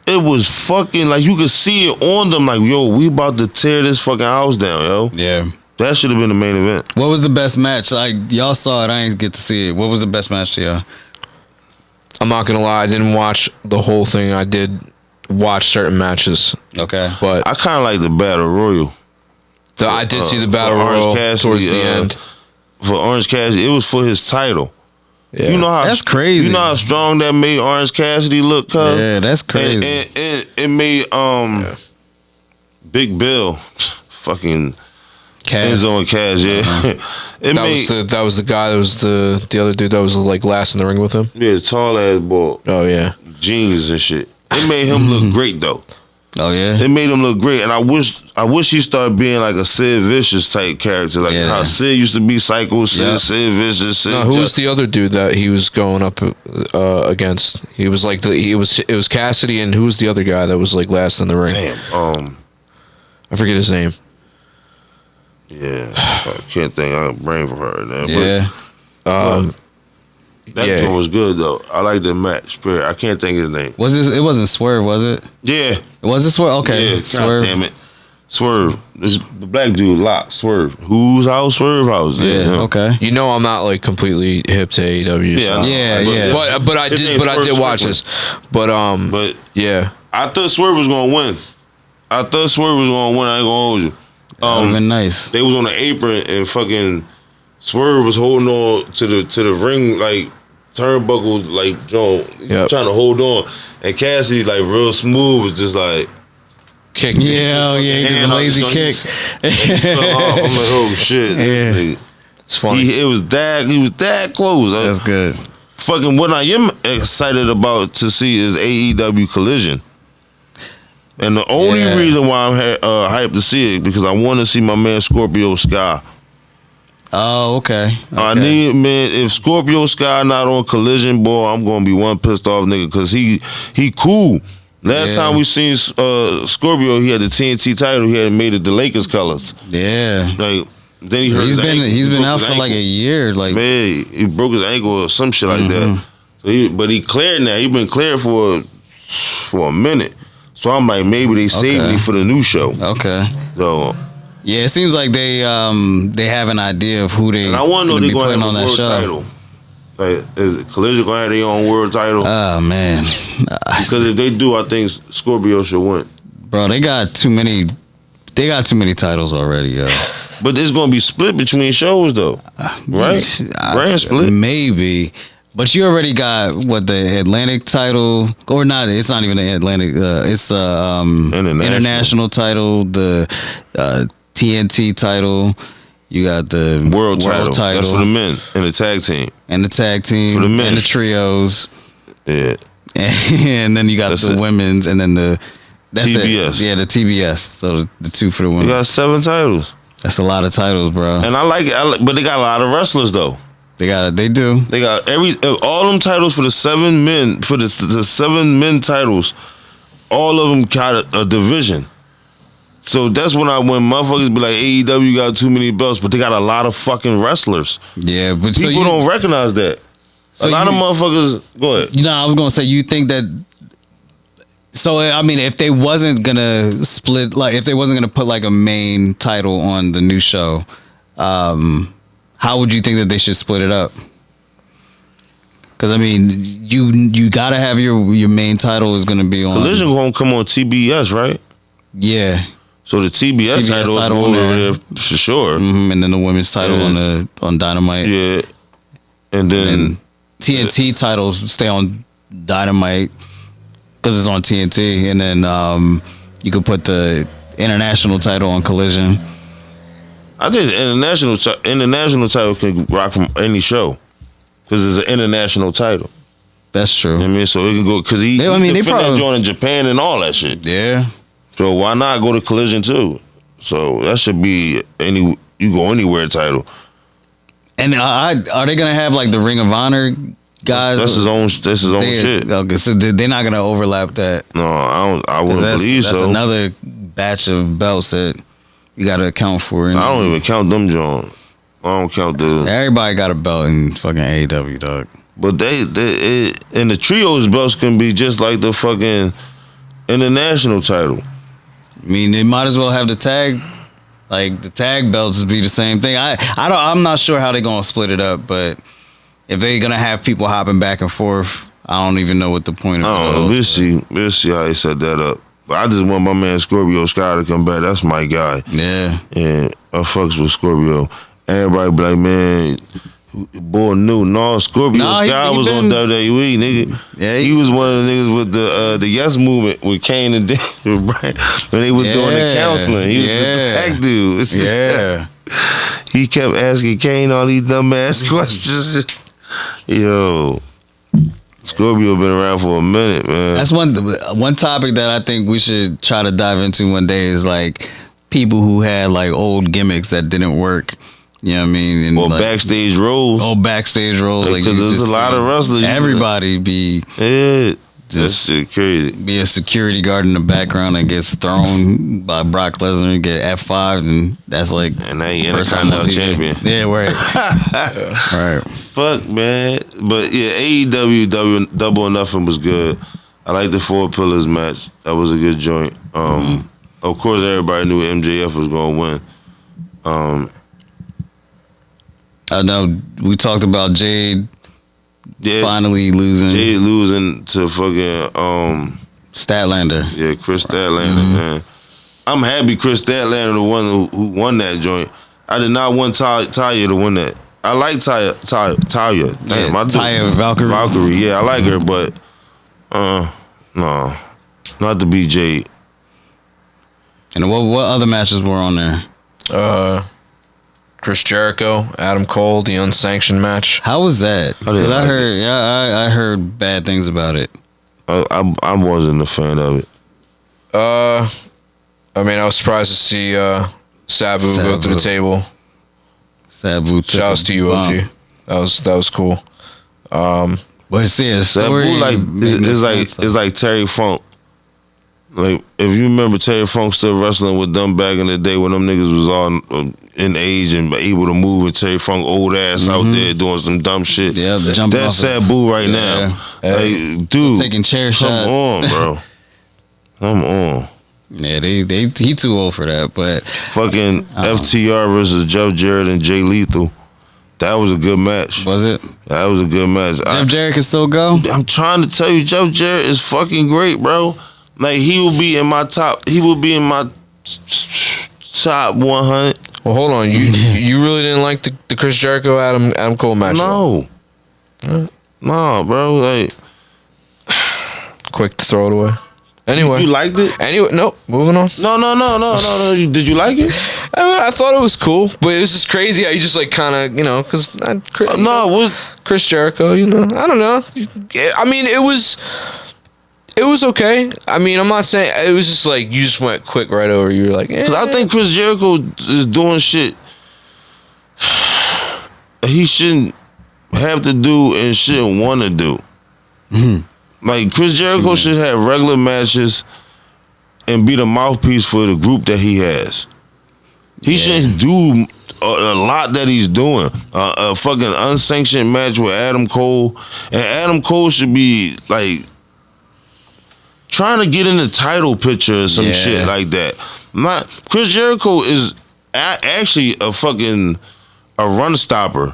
it was fucking like you could see it on them. Like, yo, we about to tear this fucking house down, yo. Yeah. That should have been the main event. What was the best match? Like y'all saw it, I ain't get to see it. What was the best match to y'all? I'm not gonna lie, I didn't watch the whole thing. I did watch certain matches, Okay. but I kind of like the Battle Royal. I did see the battle for Orange royal Cassidy, towards the end. For Orange Cassidy, it was for his title. Yeah. You know how That's crazy. You know how strong that made Orange Cassidy look, cuz? Yeah, that's crazy. And it made Big Bill fucking Cash. Enzo and Cash. Yeah, That was the guy that was the other dude that was like last in the ring with him. Yeah, tall ass boy. Oh yeah, Jeans and shit. It made him look great though. Oh yeah. It made him look great, and I wish he started being like a Sid Vicious type character, like how Sid used to be Psycho Sid, Sid Vicious. Sid no, who was the other dude that he was going up against? He was like it was Cassidy, and who was the other guy that was like last in the ring? Damn, I forget his name. Yeah, I can't think. I have a brain for her now. Yeah. That one was good though. I like the match. Spirit. I can't think of his name. Was this? It wasn't Swerve, was it? Yeah. Was it Swerve? Okay. Yeah. Swerve. God damn it. Swerve. The black dude, Lock. Swerve. Whose house? Swerve house. Yeah. Okay. You know, I'm not like completely hip to AEW. Yeah. So. Yeah. But I did watch this. But yeah. I thought Swerve was gonna win. I ain't gonna hold you. That would've been nice. They was on the apron and fucking Swerve was holding on to the ring like turnbuckle, like trying to hold on, and Cassidy like real smooth was just like kicking. Yeah, he did the lazy kick. And he fell off. I'm like, oh shit, this nigga. It's funny. He was that close. That's good. Fucking what I am excited about to see is AEW Collision. And the only reason why I'm hyped to see it because I want to see my man Scorpio Sky. Oh, okay. I need, man, if Scorpio Sky not on Collision, boy, I'm gonna be one pissed off nigga because he cool. Last time we seen Scorpio, he had the TNT title. He had made it the Lakers colors. Yeah. Like then he hurt he's his ankle. He's been out for ankle. like a year. Like man, he broke his ankle or some shit like that. So but he cleared now. He been cleared for a minute. So I'm like, maybe they saved me for the new show. Okay. So yeah, it seems like they have an idea of who they. And I want to know they gonna have a world show. title. Like, is Collision gonna have their own world title? Oh man. Because if they do, I think Scorpio should win. Bro, they got too many. They got too many titles already, yo. But it's gonna be split between shows though, right? Brand split, maybe. But you already got what the Atlantic title, or not? It's not even the Atlantic. It's the international title, the TNT title. You got the world title. That's for the men and the tag team. And the tag team for the men and the trios. Yeah. And then you got the women's, and then that's TBS. It. Yeah, the TBS. So the two for the women. You got 7 titles. That's a lot of titles, bro. And I like it, but they got a lot of wrestlers though. They do. They got all them titles for the 7 men, for the 7 men titles. All of them got a division. So that's when motherfuckers be like, AEW got too many belts, but they got a lot of fucking wrestlers. Yeah, but people don't recognize that. So a lot of motherfuckers. Go ahead. You know, I was gonna say, you think that. So I mean, if they wasn't gonna split, like if they wasn't gonna put like a main title on the new show, how would you think that they should split it up? Because I mean, you gotta have your main title is gonna be on Collision. Gonna come on TBS, right? Yeah. So the TBS title is over there for sure, and then the women's title on Dynamite. Yeah, and then TNT titles stay on Dynamite because it's on TNT, and then you could put the international title on Collision. I think the international title can rock from any show because it's an international title. That's true. You know what I mean, so it can go because they probably join in Japan and all that shit. Yeah. So why not go to Collision too? So that should be you go anywhere title. And are they gonna have like the Ring of Honor guys? That's his own shit. Okay, so they're not gonna overlap that. No, I wouldn't believe so. That's another batch of belts that you got to account for. I don't even count them, John. I don't count the. Everybody got a belt in fucking AEW, dog. But and the trios belts can be just like the fucking international title. I mean, they might as well have the tag. Like the tag belts would be the same thing. I'm not sure how they're gonna split it up, but if they're gonna have people hopping back and forth, I don't even know what the point of it is. I don't know. We'll see how they set that up. But I just want my man Scorpio Sky to come back. That's my guy. Yeah. And I fucks with Scorpio. Everybody be like, man, boy knew. No, Scorpio Sky was on WWE, nigga. Yeah, he was one of the niggas with the Yes Movement with Kane and Daniel Bryan when they was doing the counseling. He was the black dude. Yeah. He kept asking Kane all these dumb ass questions. Yo, Scorpio been around for a minute, man. That's one topic that I think we should try to dive into one day is like people who had like old gimmicks that didn't work. You know what I mean? And or like, backstage roles. Oh, backstage roles. Because there's a lot of wrestlers. Everybody be that shit crazy. Be a security guard in the background that gets thrown by Brock Lesnar and get F5, and that's like and they Intercontinental champion. Yeah, right. Right. Fuck, man. But yeah, AEW Double or Nothing was good. I like the Four Pillars match. That was a good joint. Of course, everybody knew MJF was going to win. I know we talked about Jade finally losing. Jade losing to fucking Statlander. Yeah, Chris Statlander, man. I'm happy Chris Statlander the one who won that joint. I did not want Taya to win that. I like Taya. Damn, Taya Valkyrie. Valkyrie, yeah, I like her, but no, not to be Jade. And what other matches were on there? Chris Jericho, Adam Cole, the unsanctioned match. How was that? Because I heard bad things about it. I wasn't a fan of it. I mean, I was surprised to see Sabu go through the table. Sabu. Shouts to you, OG. That was cool. But see, a story it's like Terry Funk. Like, if you remember Terry Funk still wrestling with them back in the day when them niggas was all in age and able to move, and Terry Funk old ass out there doing some dumb shit. Yeah, that's Sabu right now. Like, dude, taking chair shots. Come on, bro. Come on. Yeah, he too old for that. But fucking FTR versus Jeff Jarrett and Jay Lethal. That was a good match. Was it? That was a good match. Jeff Jarrett can still go? I'm trying to tell you, Jeff Jarrett is fucking great, bro. Like, he will be in my top 100. Well, hold on. You really didn't like the Chris Jericho Adam Cole match? No. No, bro. Like, quick to throw it away. Anyway, you liked it? Anyway, nope. Moving on. No. Did you like it? I thought it was cool, but it was just crazy how you just like kind of, because Chris Jericho, I don't know. I mean, it was okay. I mean, I'm not saying it was just like you just went quick right over. You were like, because I think Chris Jericho is doing shit he shouldn't have to do and shouldn't want to do. Like, Chris Jericho should have regular matches and be the mouthpiece for the group that he has. He shouldn't do a lot that he's doing. A fucking unsanctioned match with Adam Cole, and Adam Cole should be like trying to get in the title picture or some shit like that. Chris Jericho is actually a run stopper.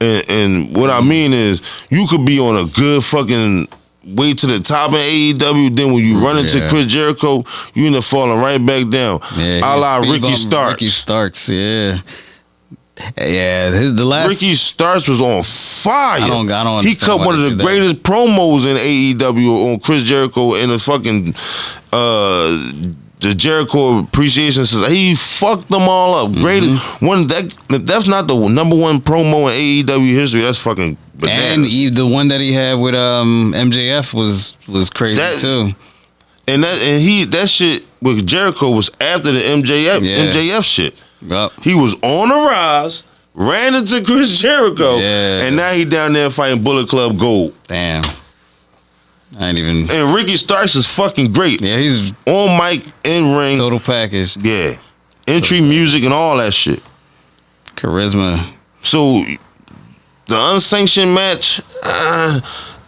And what I mean is, you could be on a good fucking way to the top in AEW, then when you run into Chris Jericho, you end up falling right back down. A la Ricky Starks. Ricky Starks, yeah. Yeah, the last Ricky Starks was on fire. I don't he cut one of the greatest promos in AEW on Chris Jericho in the fucking the Jericho Appreciation Society. He fucked them all up. Greatest one if that's not the number one promo in AEW history, that's fucking bananas. And the one that he had with MJF was crazy too. And that shit with Jericho was after the MJF shit. Yep. He was on the rise, ran into Chris Jericho, and now he down there fighting Bullet Club Gold. Damn. I ain't even. And Ricky Starks is fucking great. Yeah, he's on mic, in ring, total package. Yeah, entry music and all that shit. Charisma. So the unsanctioned match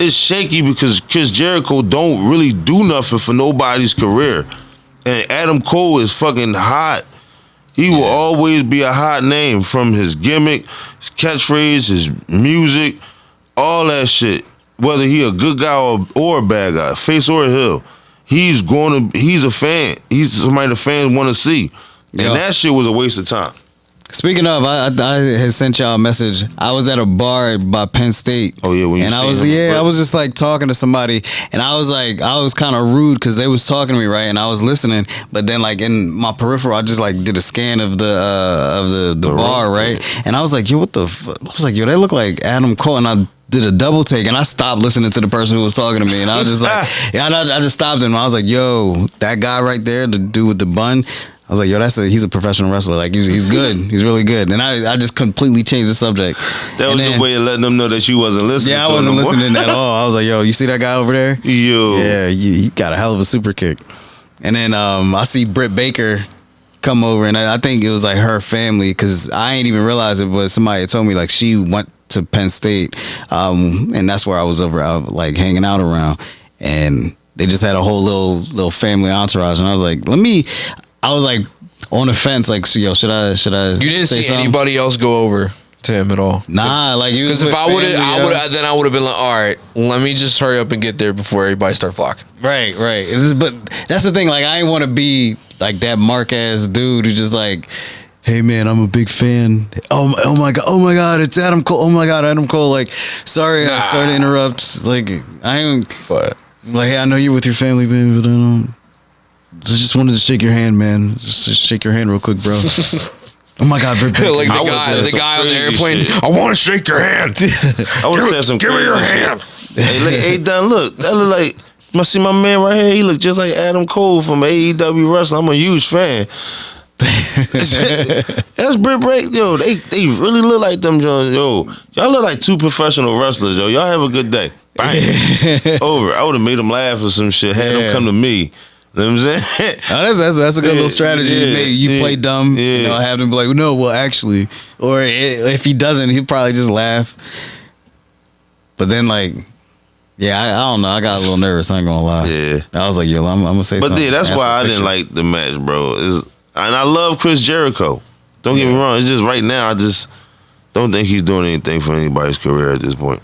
is shaky because Chris Jericho don't really do nothing for nobody's career, and Adam Cole is fucking hot. He will always be a hot name from his gimmick, his catchphrase, his music, all that shit. Whether he a good guy or a bad guy, face or heel, he's a fan. He's somebody the fans want to see. And that shit was a waste of time. Speaking of, I had sent y'all a message. I was at a bar by Penn State. Oh yeah, when you and I seen him, I was just like talking to somebody, and I was kind of rude because they was talking to me, right, and I was listening, but then like in my peripheral, I just like did a scan of the bar, right, and I was like, yo, what the? I was like, yo, they look like Adam Cole, and I did a double take, and I stopped listening to the person who was talking to me, and I was just like, yeah, I just stopped him. I was like, yo, that guy right there, the dude with the bun. I was like, yo, he's a professional wrestler. Like, he's good. He's really good. And I just completely changed the subject. That was the way of letting them know that you wasn't listening. Yeah, I wasn't listening at all. I was like, yo, you see that guy over there? Yo. Yeah, he got a hell of a super kick. And then I see Britt Baker come over, and I think it was like her family, because I ain't even realize it, but somebody had told me like she went to Penn State, and that's where I was like hanging out around, and they just had a whole little family entourage, and I was like, I was like on the fence, like, so, yo, should I? You didn't say see something? Anybody else go over to him at all? Nah, like, because if I would have been like, all right, let me just hurry up and get there before everybody start flocking. Right. But that's the thing. Like, I ain't want to be like that mark ass dude who just like, hey man, I'm a big fan. Oh my god, it's Adam Cole. Oh my god, Adam Cole. Like, sorry to interrupt. Like, I ain't. But like, hey, I know you're with your family, baby, but I don't. Just wanted to shake your hand, man. Just shake your hand real quick, bro. Oh my God, Britt Baker. Like the guy on the airplane. Shit. I want to shake your hand. I would have said some. Give me your hand. Hey, Don, look, that look like. I see my man right here. He look just like Adam Cole from AEW Wrestling. I'm a huge fan. That's Britt Baker. Yo, they really look like them, Jones. Yo, y'all look like two professional wrestlers. Yo, y'all have a good day. Bang. Over. I would have made them laugh or some shit. Had them come to me. You know what I'm saying? That's a good little strategy. You play dumb. Yeah. You know, have him be like, no, well, actually, or if he doesn't, he'll probably just laugh. But then, like, yeah, I don't know. I got a little nervous. I ain't gonna lie. Yeah, I was like, yo, I'm gonna say. But something. yeah, that's why I didn't like the match, bro. And I love Chris Jericho. Don't get me wrong. It's just right now, I just don't think he's doing anything for anybody's career at this point.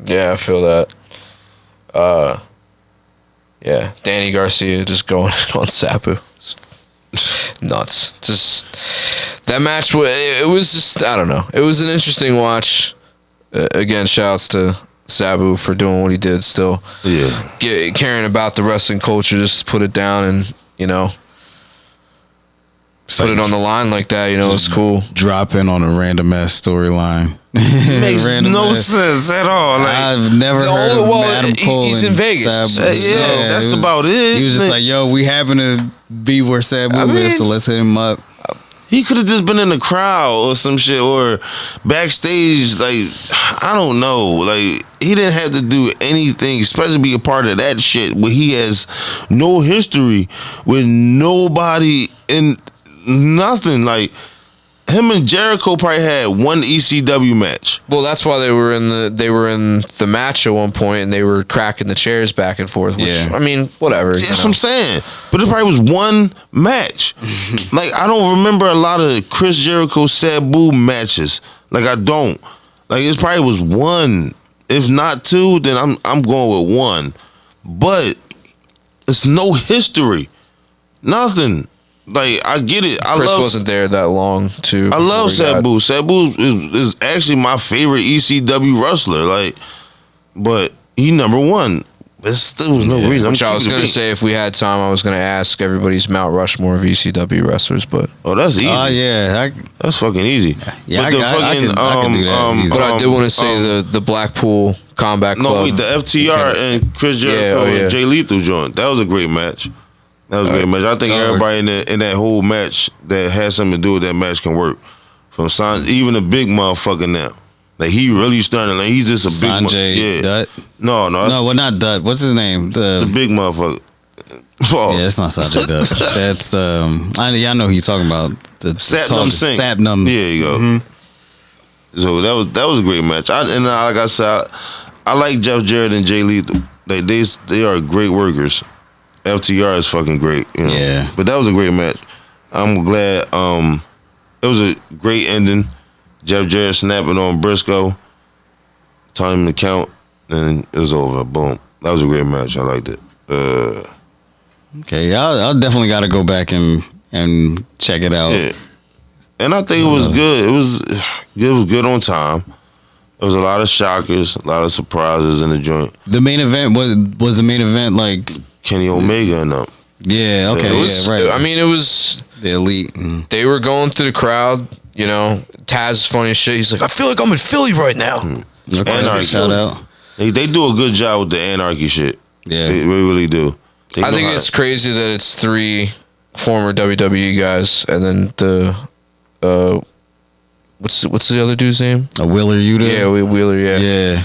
Yeah, I feel that. Yeah, Danny Garcia just going on Sabu. Nuts. Just that match. It was just, I don't know. It was an interesting watch. Again, shouts to Sabu for doing what he did. Still, caring about the wrestling culture. Just put it down and put it on the line like that. It's cool. Drop in on a random ass storyline. Makes no sense at all. Like, I've never heard of Adam Cole. He's in Vegas. That's about it. He was just like, yo, we happen to be where Sabu is, so let's hit him up. He could have just been in the crowd or some shit, or backstage. Like, I don't know. Like, he didn't have to do anything, especially be a part of that shit where he has no history with nobody in nothing. Like, him and Jericho probably had one ECW match. Well, that's why they were in the match at one point, and they were cracking the chairs back and forth. Which, I mean, whatever. That's what I'm saying. But it probably was one match. Like, I don't remember a lot of Chris Jericho Sabu matches. Like, I don't. Like, it probably was one. If not two, then I'm going with one. But it's no history. Nothing. Like, I get it. Chris wasn't there that long, too. I love Sabu. Sabu is actually my favorite ECW wrestler. Like, but he number one. There still was no reason. Which I was going to say, if we had time, I was going to ask everybody's Mount Rushmore of ECW wrestlers, but... Oh, that's easy. That's fucking easy. Yeah, but I can do that. But I did want to say the Blackpool Combat Club. No, wait, the FTR and Chris Jericho and Jay Lethal joint. That was a great match. That was a great match. I think everybody in that whole match that had something to do with that match can work. From even a big motherfucker now. Like, he really stunning. Like, he's just a big Sanjay Dutt? No, well, not Dutt. What's his name? The big motherfucker. Oh. Yeah, it's not Sanjay Dutt. That's I know who you're talking about. The Satnam Singh. Satnam. Yeah, you go. Mm-hmm. So that was a great match. Like I said, I like Jeff Jarrett and Jay Lethal. They are great workers. FTR is fucking great. Yeah. But that was a great match. I'm glad. It was a great ending. Jeff Jarrett snapping on Briscoe, telling him to count, and it was over. Boom. That was a great match. I liked it. Okay, I'll definitely got to go back and check it out. Yeah. And I think it was good. It was good on time. There was a lot of shockers, a lot of surprises in the joint. The main event was the main event like Kenny Omega and them. Yeah, okay, right. I mean, it was the elite. They were going through the crowd. You know, Taz is funny as shit. He's like, I feel like I'm in Philly right now. Anarchy. Shout out. They do a good job with the anarchy shit. Yeah, they really do. I think it's crazy that it's 3 former WWE guys and then the what's the other dude's name? Wheeler Yuta. Yeah, Wheeler. Yeah,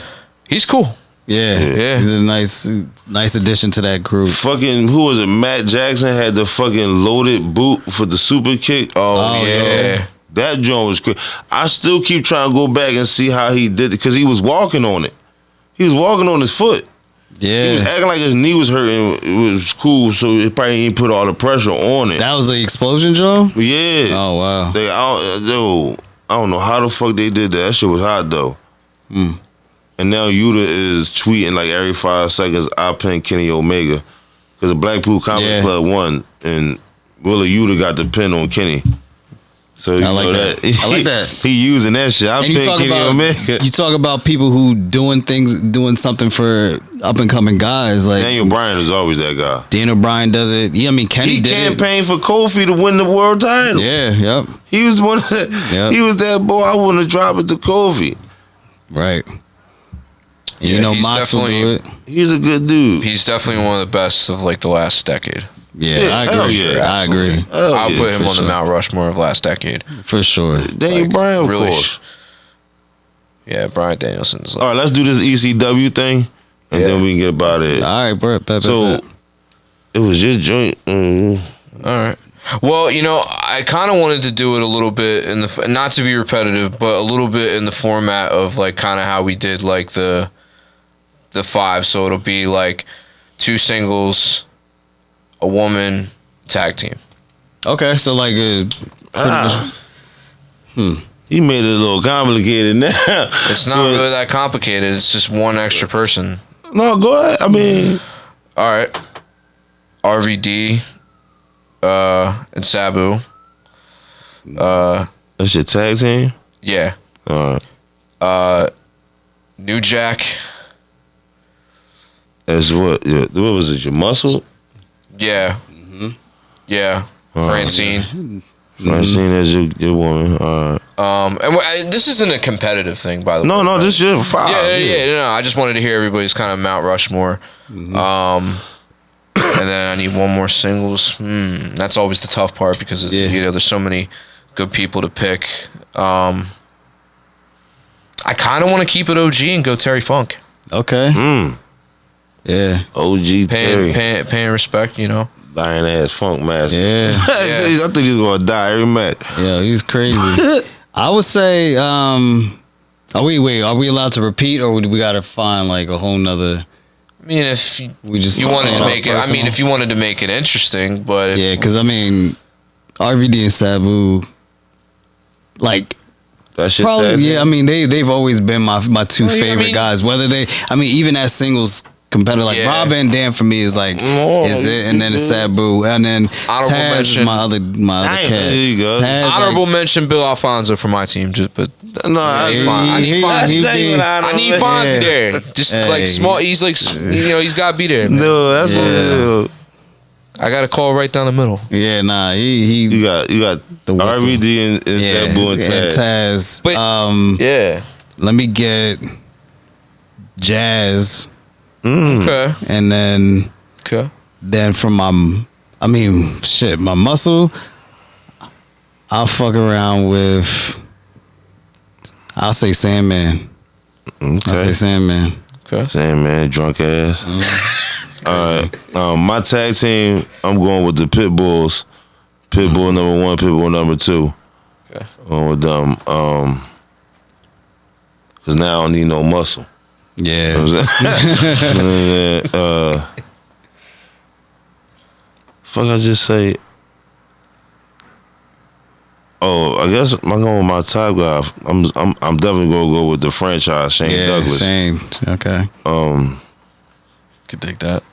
he's cool. Yeah, he's a nice addition to that group. Fucking who was it? Matt Jackson had the fucking loaded boot for the super kick. Oh yeah. That joint was crazy. I still keep trying to go back and see how he did it because he was walking on it. He was walking on his foot. Yeah. He was acting like his knee was hurting. It was cool, so it probably didn't put all the pressure on it. That was the explosion, Joe? Yeah. Oh, wow. I don't know how the fuck they did that. That shit was hot, though. And now Yuta is tweeting like every 5 seconds, I pin Kenny Omega. Because the Blackpool Comedy Club won, and Willa Yuta got the pin on Kenny. So I like that. I like that. He using that shit. I pinned Kenny Omega. You talk about people who doing something for up and coming guys. Like Daniel Bryan is always that guy. Daniel Bryan does it. Yeah, I mean Kenny he did campaigned for Kofi to win the world title. Yeah, yep. He was one of he was that boy. I want to drop it to Kofi. Right. And you know, Mox will do it. He's a good dude. He's definitely one of the best of like the last decade. Yeah, I agree. I agree. I'll put him on the Mount Rushmore of last decade. For sure. Daniel Bryan, of course. Yeah, Bryan Danielson's. All right, let's do this ECW thing, and then we can get about it. All right, bro. So, it was your joint. All right. Well, you know, I kind of wanted to do it a little bit in the, not to be repetitive, but a little bit in the format of like kind of how we did like the 5. So it'll be like 2 singles, a woman, tag team. Okay, so like He made it a little complicated now. It's not really that complicated. It's just one extra person. No, go ahead. I mean, all right. RVD, and Sabu. That's your tag team? Yeah. All right. New Jack. That's what was it? Your muscle? Yeah. Yeah. Francine. Francine is your woman. All right. And this isn't a competitive thing, by the way. No, this is your 5. Yeah. No, I just wanted to hear everybody's kind of Mount Rushmore. And then I need one more singles. That's always the tough part because it's, you know, there's so many good people to pick. I kind of want to keep it OG and go Terry Funk. Okay. Yeah. OG Terry. Paying respect, you know. Dying ass funk master. Yeah. I think he's gonna die every match. Yeah, he's crazy. I would say, are we allowed to repeat, or do we gotta find like a whole nother? I mean, if you just wanted to make it, I mean, if you wanted to make it interesting, but yeah, because I mean, RVD and Sabu, like. That shit probably, yeah. I mean, they've always been my 2 favorite guys. Whether even as singles competitor, like Rob Van Dam for me is like is it, and then it's Sabu, and then Taz is my other cat. There you go. Taz, honorable mention Bill Alfonso for my team, just but no, I need Fonzie there. Just like small, he's like he's got to be there. Man. No, that's what. I got a call right down the middle. Yeah, nah, he you got the RVD and Sabu and Taz. But, let me get Jazz. Okay. And then from my muscle, I'll fuck around with, I'll say Sandman. Okay. I'll say Sandman. Okay. Sandman, drunk ass. All right. My tag team, I'm going with the Pit Bulls. Pitbull number 1, Pitbull number 2. Okay. Going with them. Cause now I don't need no muscle. Yeah. You know what I'm saying? Fuck, I just say. Oh, I guess I'm going with my top guy. I'm definitely gonna go with the franchise, Shane Douglas. Shane. Okay. Could take that.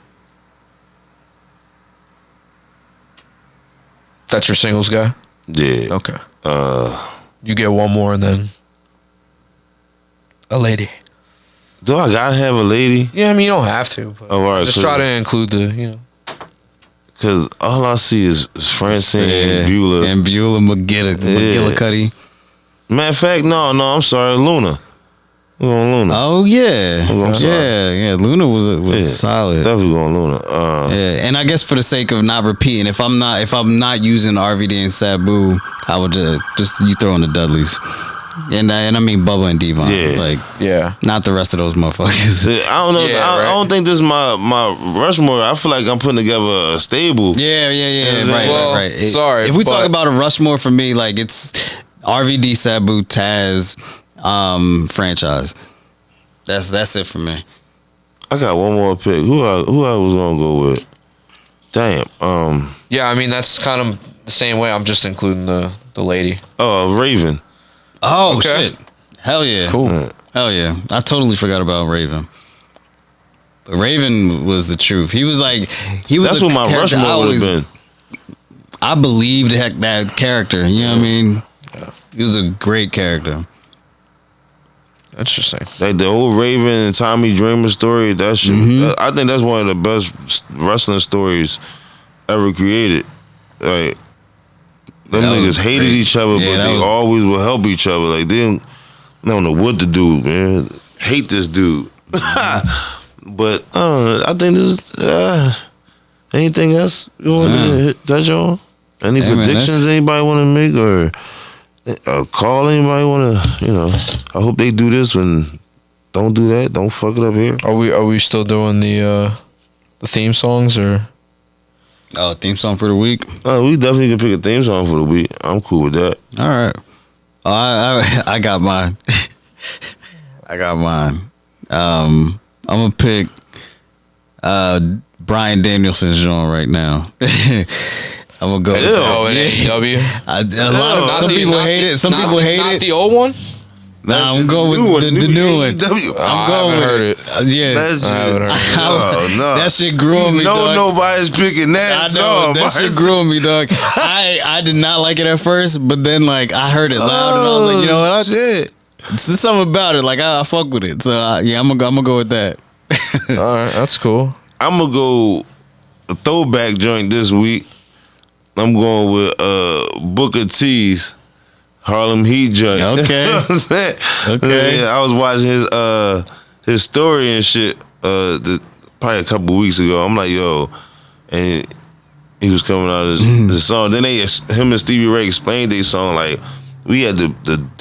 That's your singles guy? Yeah. Okay. You get one more and then a lady. Do I gotta have a lady? Yeah, I mean you don't have to. But Oh, all right, just try to include the. Cause all I see is Francine and Beulah. And Beulah McGillicuddy. Matter of fact, no, I'm sorry, Luna. We're going Luna. Oh yeah, Luna was solid. Definitely going Luna. Yeah, and I guess for the sake of not repeating, if I'm not using RVD and Sabu, I would just you throw in the Dudleys, and I mean Bubba and Devon. Not the rest of those motherfuckers. I don't know. Yeah, I right. don't think this is my Rushmore. I feel like I'm putting together a stable. Yeah, right, Well, right. sorry, if we but- talk about a Rushmore for me, like it's RVD, Sabu, Taz, franchise. That's it for me. I got one more pick. Who I was gonna go with? Damn. Yeah, I mean that's kind of the same way. I'm just including the lady. Raven. Oh Okay. shit! Hell yeah! Cool. Hell yeah! I totally forgot about Raven. But Raven was the truth. He was like That's what my character I Rushmore would always- have been. I believed that character. You know what I mean? He was a great character. Interesting. Like the old Raven and Tommy Dreamer story. That shit. I think that's one of the best wrestling stories ever created. Like them That niggas was hated great. each other, Yeah, but that they was- always would help each other. Like they don't know what to do, man. Hate this dude. But I think this. Anything else you want to touch on? Any Hey, man, predictions anybody want to make or a call anybody want to? I hope they do this when. Don't do that. Don't fuck it up here. Are we still doing the theme songs or? Oh, theme song for the week. We definitely can pick a theme song for the week. I'm cool with that. All right. I got mine. I got mine. I'm gonna pick Bryan Danielson's joint right now. I'm gonna go. with that. Oh, in AEW. A lot of some people hate it. Some people hate not it. the old one. Nah, I'm going with the new one. AEW. I'm going haven't with heard it. it. Yeah. That shit, I haven't heard it. oh, no. That shit grew on me. dog. Nobody's picking that I know song. that shit grew on me, dog. I did not like it at first, but then like I heard it loud and I was like, you know what? Shit. There's something about it. Like I fuck with it. So yeah, I'm gonna go with that. All right, that's cool. I'm gonna go a throwback joint this week. I'm going with Booker T's Harlem Heat joint. Okay. You know what I'm saying? Okay. Yeah, I was watching his story and shit probably a couple weeks ago. I'm like, yo, and he was coming out of this song. Then him and Stevie Ray explained their song like we had the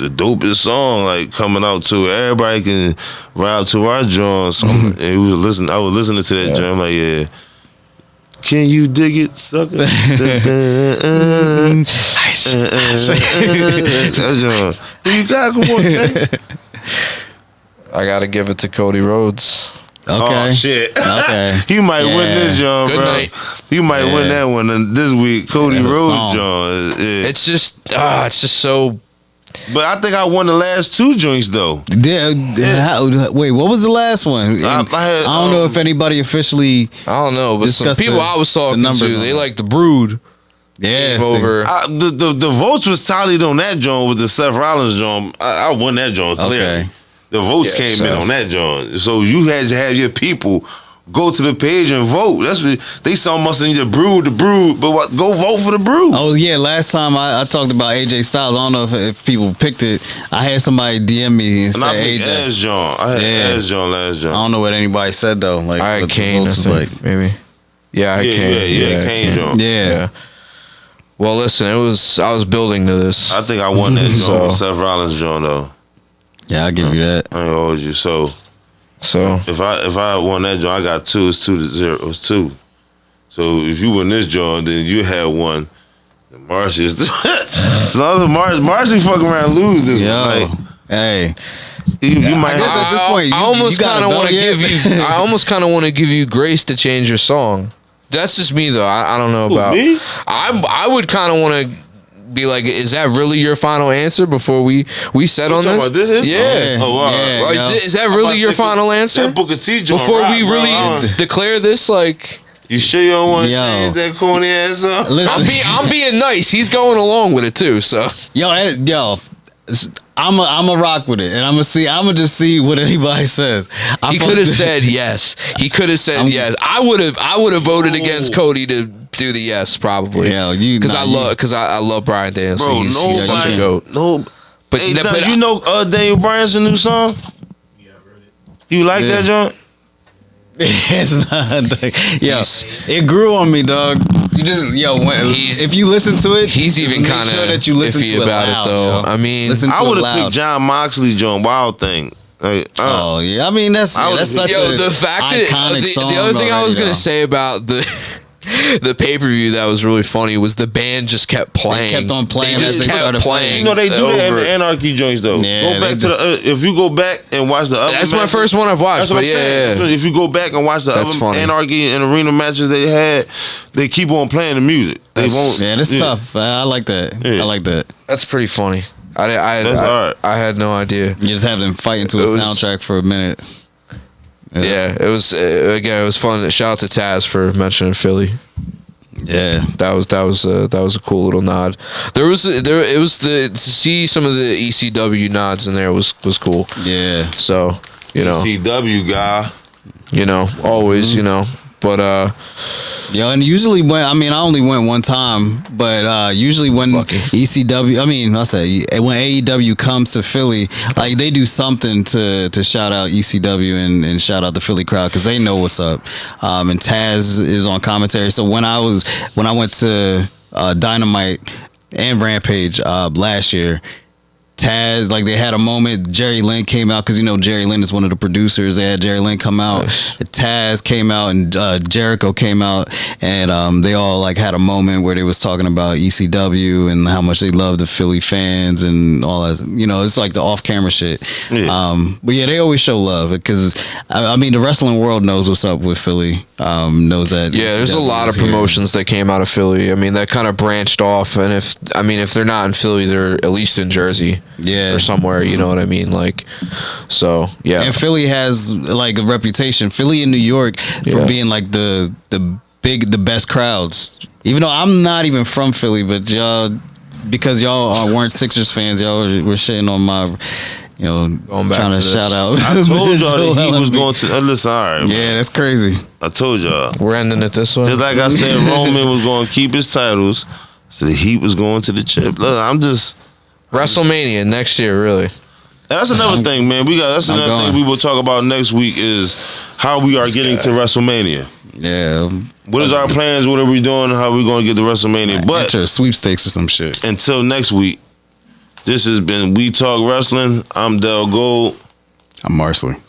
dopest song like coming out to everybody can ride to our joint. So and he was listening. I was listening to that joint. I'm like, yeah. Can you dig it, sucker? That's yours. Who you got? Come on, Jay. I gotta give it to Cody Rhodes. Okay. Oh shit. Okay. He might win this, John, Good bro. night. He might win that one this week. Cody That's a Rhodes, song. John. Yeah. It's just so. But I think I won the last two joints though. Wait, what was the last one? And I had, don't know if anybody officially. I don't know, but some Discuss people the- I was talking the numbers to, on they that. like the Brood Yeah. over. The votes was tallied on that joint with the Seth Rollins joint. I won that joint clearly. Okay. The votes Yeah, came in Seth. on that joint. So you had to have your people go to the page and vote. That's what they saw must need the brood, but what, go vote for the brood. Oh yeah, last time I talked about AJ Styles. I don't know if people picked it. I had somebody DM me and And say I picked AJ. Ass John. I had Yeah. Ass John last I John. don't know what anybody said though. Like I had what the Kane, I votes was think, maybe. Yeah, I Yeah, Kane. yeah, Kane John. Yeah. Yeah. Well, listen, I was building to this. I think I won that So- joint with Seth Rollins John though. Yeah, I'll give you that. I ain't hold you. So So if I won that joint, I got 2. It's 2-0. It's 2. So if you win this joint, then you had 1. And Marcy is Marcy fucking around and lose this Yo, one. Like, hey, you might I guess have. at this point, I you almost got a kind of want to belt give yet? you. I almost kind of want to give you grace to change your song. That's just me though. I don't know about. me? I would kind of want to be like, is that really your final answer before we set on talking this? about this is? Yeah. Oh, wow. Yeah. Or is that really your final answer? That Booker T joint Before rock, we bro. really declare this, like, You sure you don't want to Yo. change that corny ass up? Listen, I'm being nice. He's going along with it too. So I'm a rock with it, and I'm gonna just see what anybody says. he could have said yes. He could have said yes. I would have voted against Cody to do the yes probably. Yeah, because I love Bryan Danielson. Bro, he's such a goat. No, But, hey, but you know Daniel Bryan's new song? Yeah, I heard it. You like that joint? It's not. It grew on me, dog. You just if you listen to it, he's just even make kind of sure that you listen iffy to it about loud, it though. yo. I mean, Listen to I would it have picked loud. John Moxley joint, Wild Thing. Like, Oh yeah, I mean that's such a the fact that iconic song the other thing I was already, gonna though. say about the pay per view that was really funny was the band just kept playing. kept on playing They as just they kept started playing. you know they do that in over. the Anarchy joints though. Yeah, Go back they to the if you go back and watch the other. That's my matches- first one I've watched. That's what But I'm yeah, saying. yeah. If you go back and watch the That's other funny. Anarchy and arena matches they had, they keep on playing the music. They won't. Yeah, that's tough. I like that. Yeah. I like that. That's pretty funny. That's hard. I had no idea. You just have them fighting to a It was- soundtrack for a minute. Yeah, it was again. It was fun. Shout out to Taz for mentioning Philly. Yeah. That was a cool little nod. To see some of the ECW nods in there was cool. Yeah. So CW guy. Always but Yo, and usually I only went one time, but usually when Lucky. ECW, when AEW comes to Philly, like they do something to shout out ECW and shout out the Philly crowd because they know what's up. And Taz is on commentary. So when I went to Dynamite and Rampage last year, Taz, like they had a moment. Jerry Lynn came out because Jerry Lynn is one of the producers. They had Jerry Lynn come out. Nice. Taz came out and Jericho came out, and they all like had a moment where they was talking about ECW and how much they love the Philly fans and all that. It's like the off-camera shit. Yeah. But yeah, they always show love because the wrestling world knows what's up with Philly. Knows that. yeah, there's a ECW lot is of here. promotions that came out of Philly. That kind of branched off, and if they're not in Philly, they're at least in Jersey. Yeah. Or somewhere, you know what I mean? Like, so yeah. And Philly has like a reputation. Philly and New York for Yeah. being like the best crowds. Even though I'm not even from Philly, but because y'all weren't Sixers fans, y'all were shitting on my, Going back trying to to this. shout out. I told y'all that he was LMB. going to. Listen, all right. Yeah, that's crazy. I told y'all. We're ending it this way. Just like I said, Roman was going to keep his titles, so the Heat was going to the chip. Look, I'm just. WrestleMania next year, really. And that's another thing, man. That's I'm another thing going. we will talk about next week is how we are getting to WrestleMania. Yeah. What is our plans? What are we doing? How are we going to get to WrestleMania? But Enter sweepstakes or some shit. until next week, this has been We Talk Wrestling. I'm Dell Gold. I'm Marcely.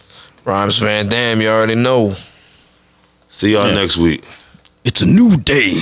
Rhymes Van Dam, you already know. See y'all next week. It's a new day.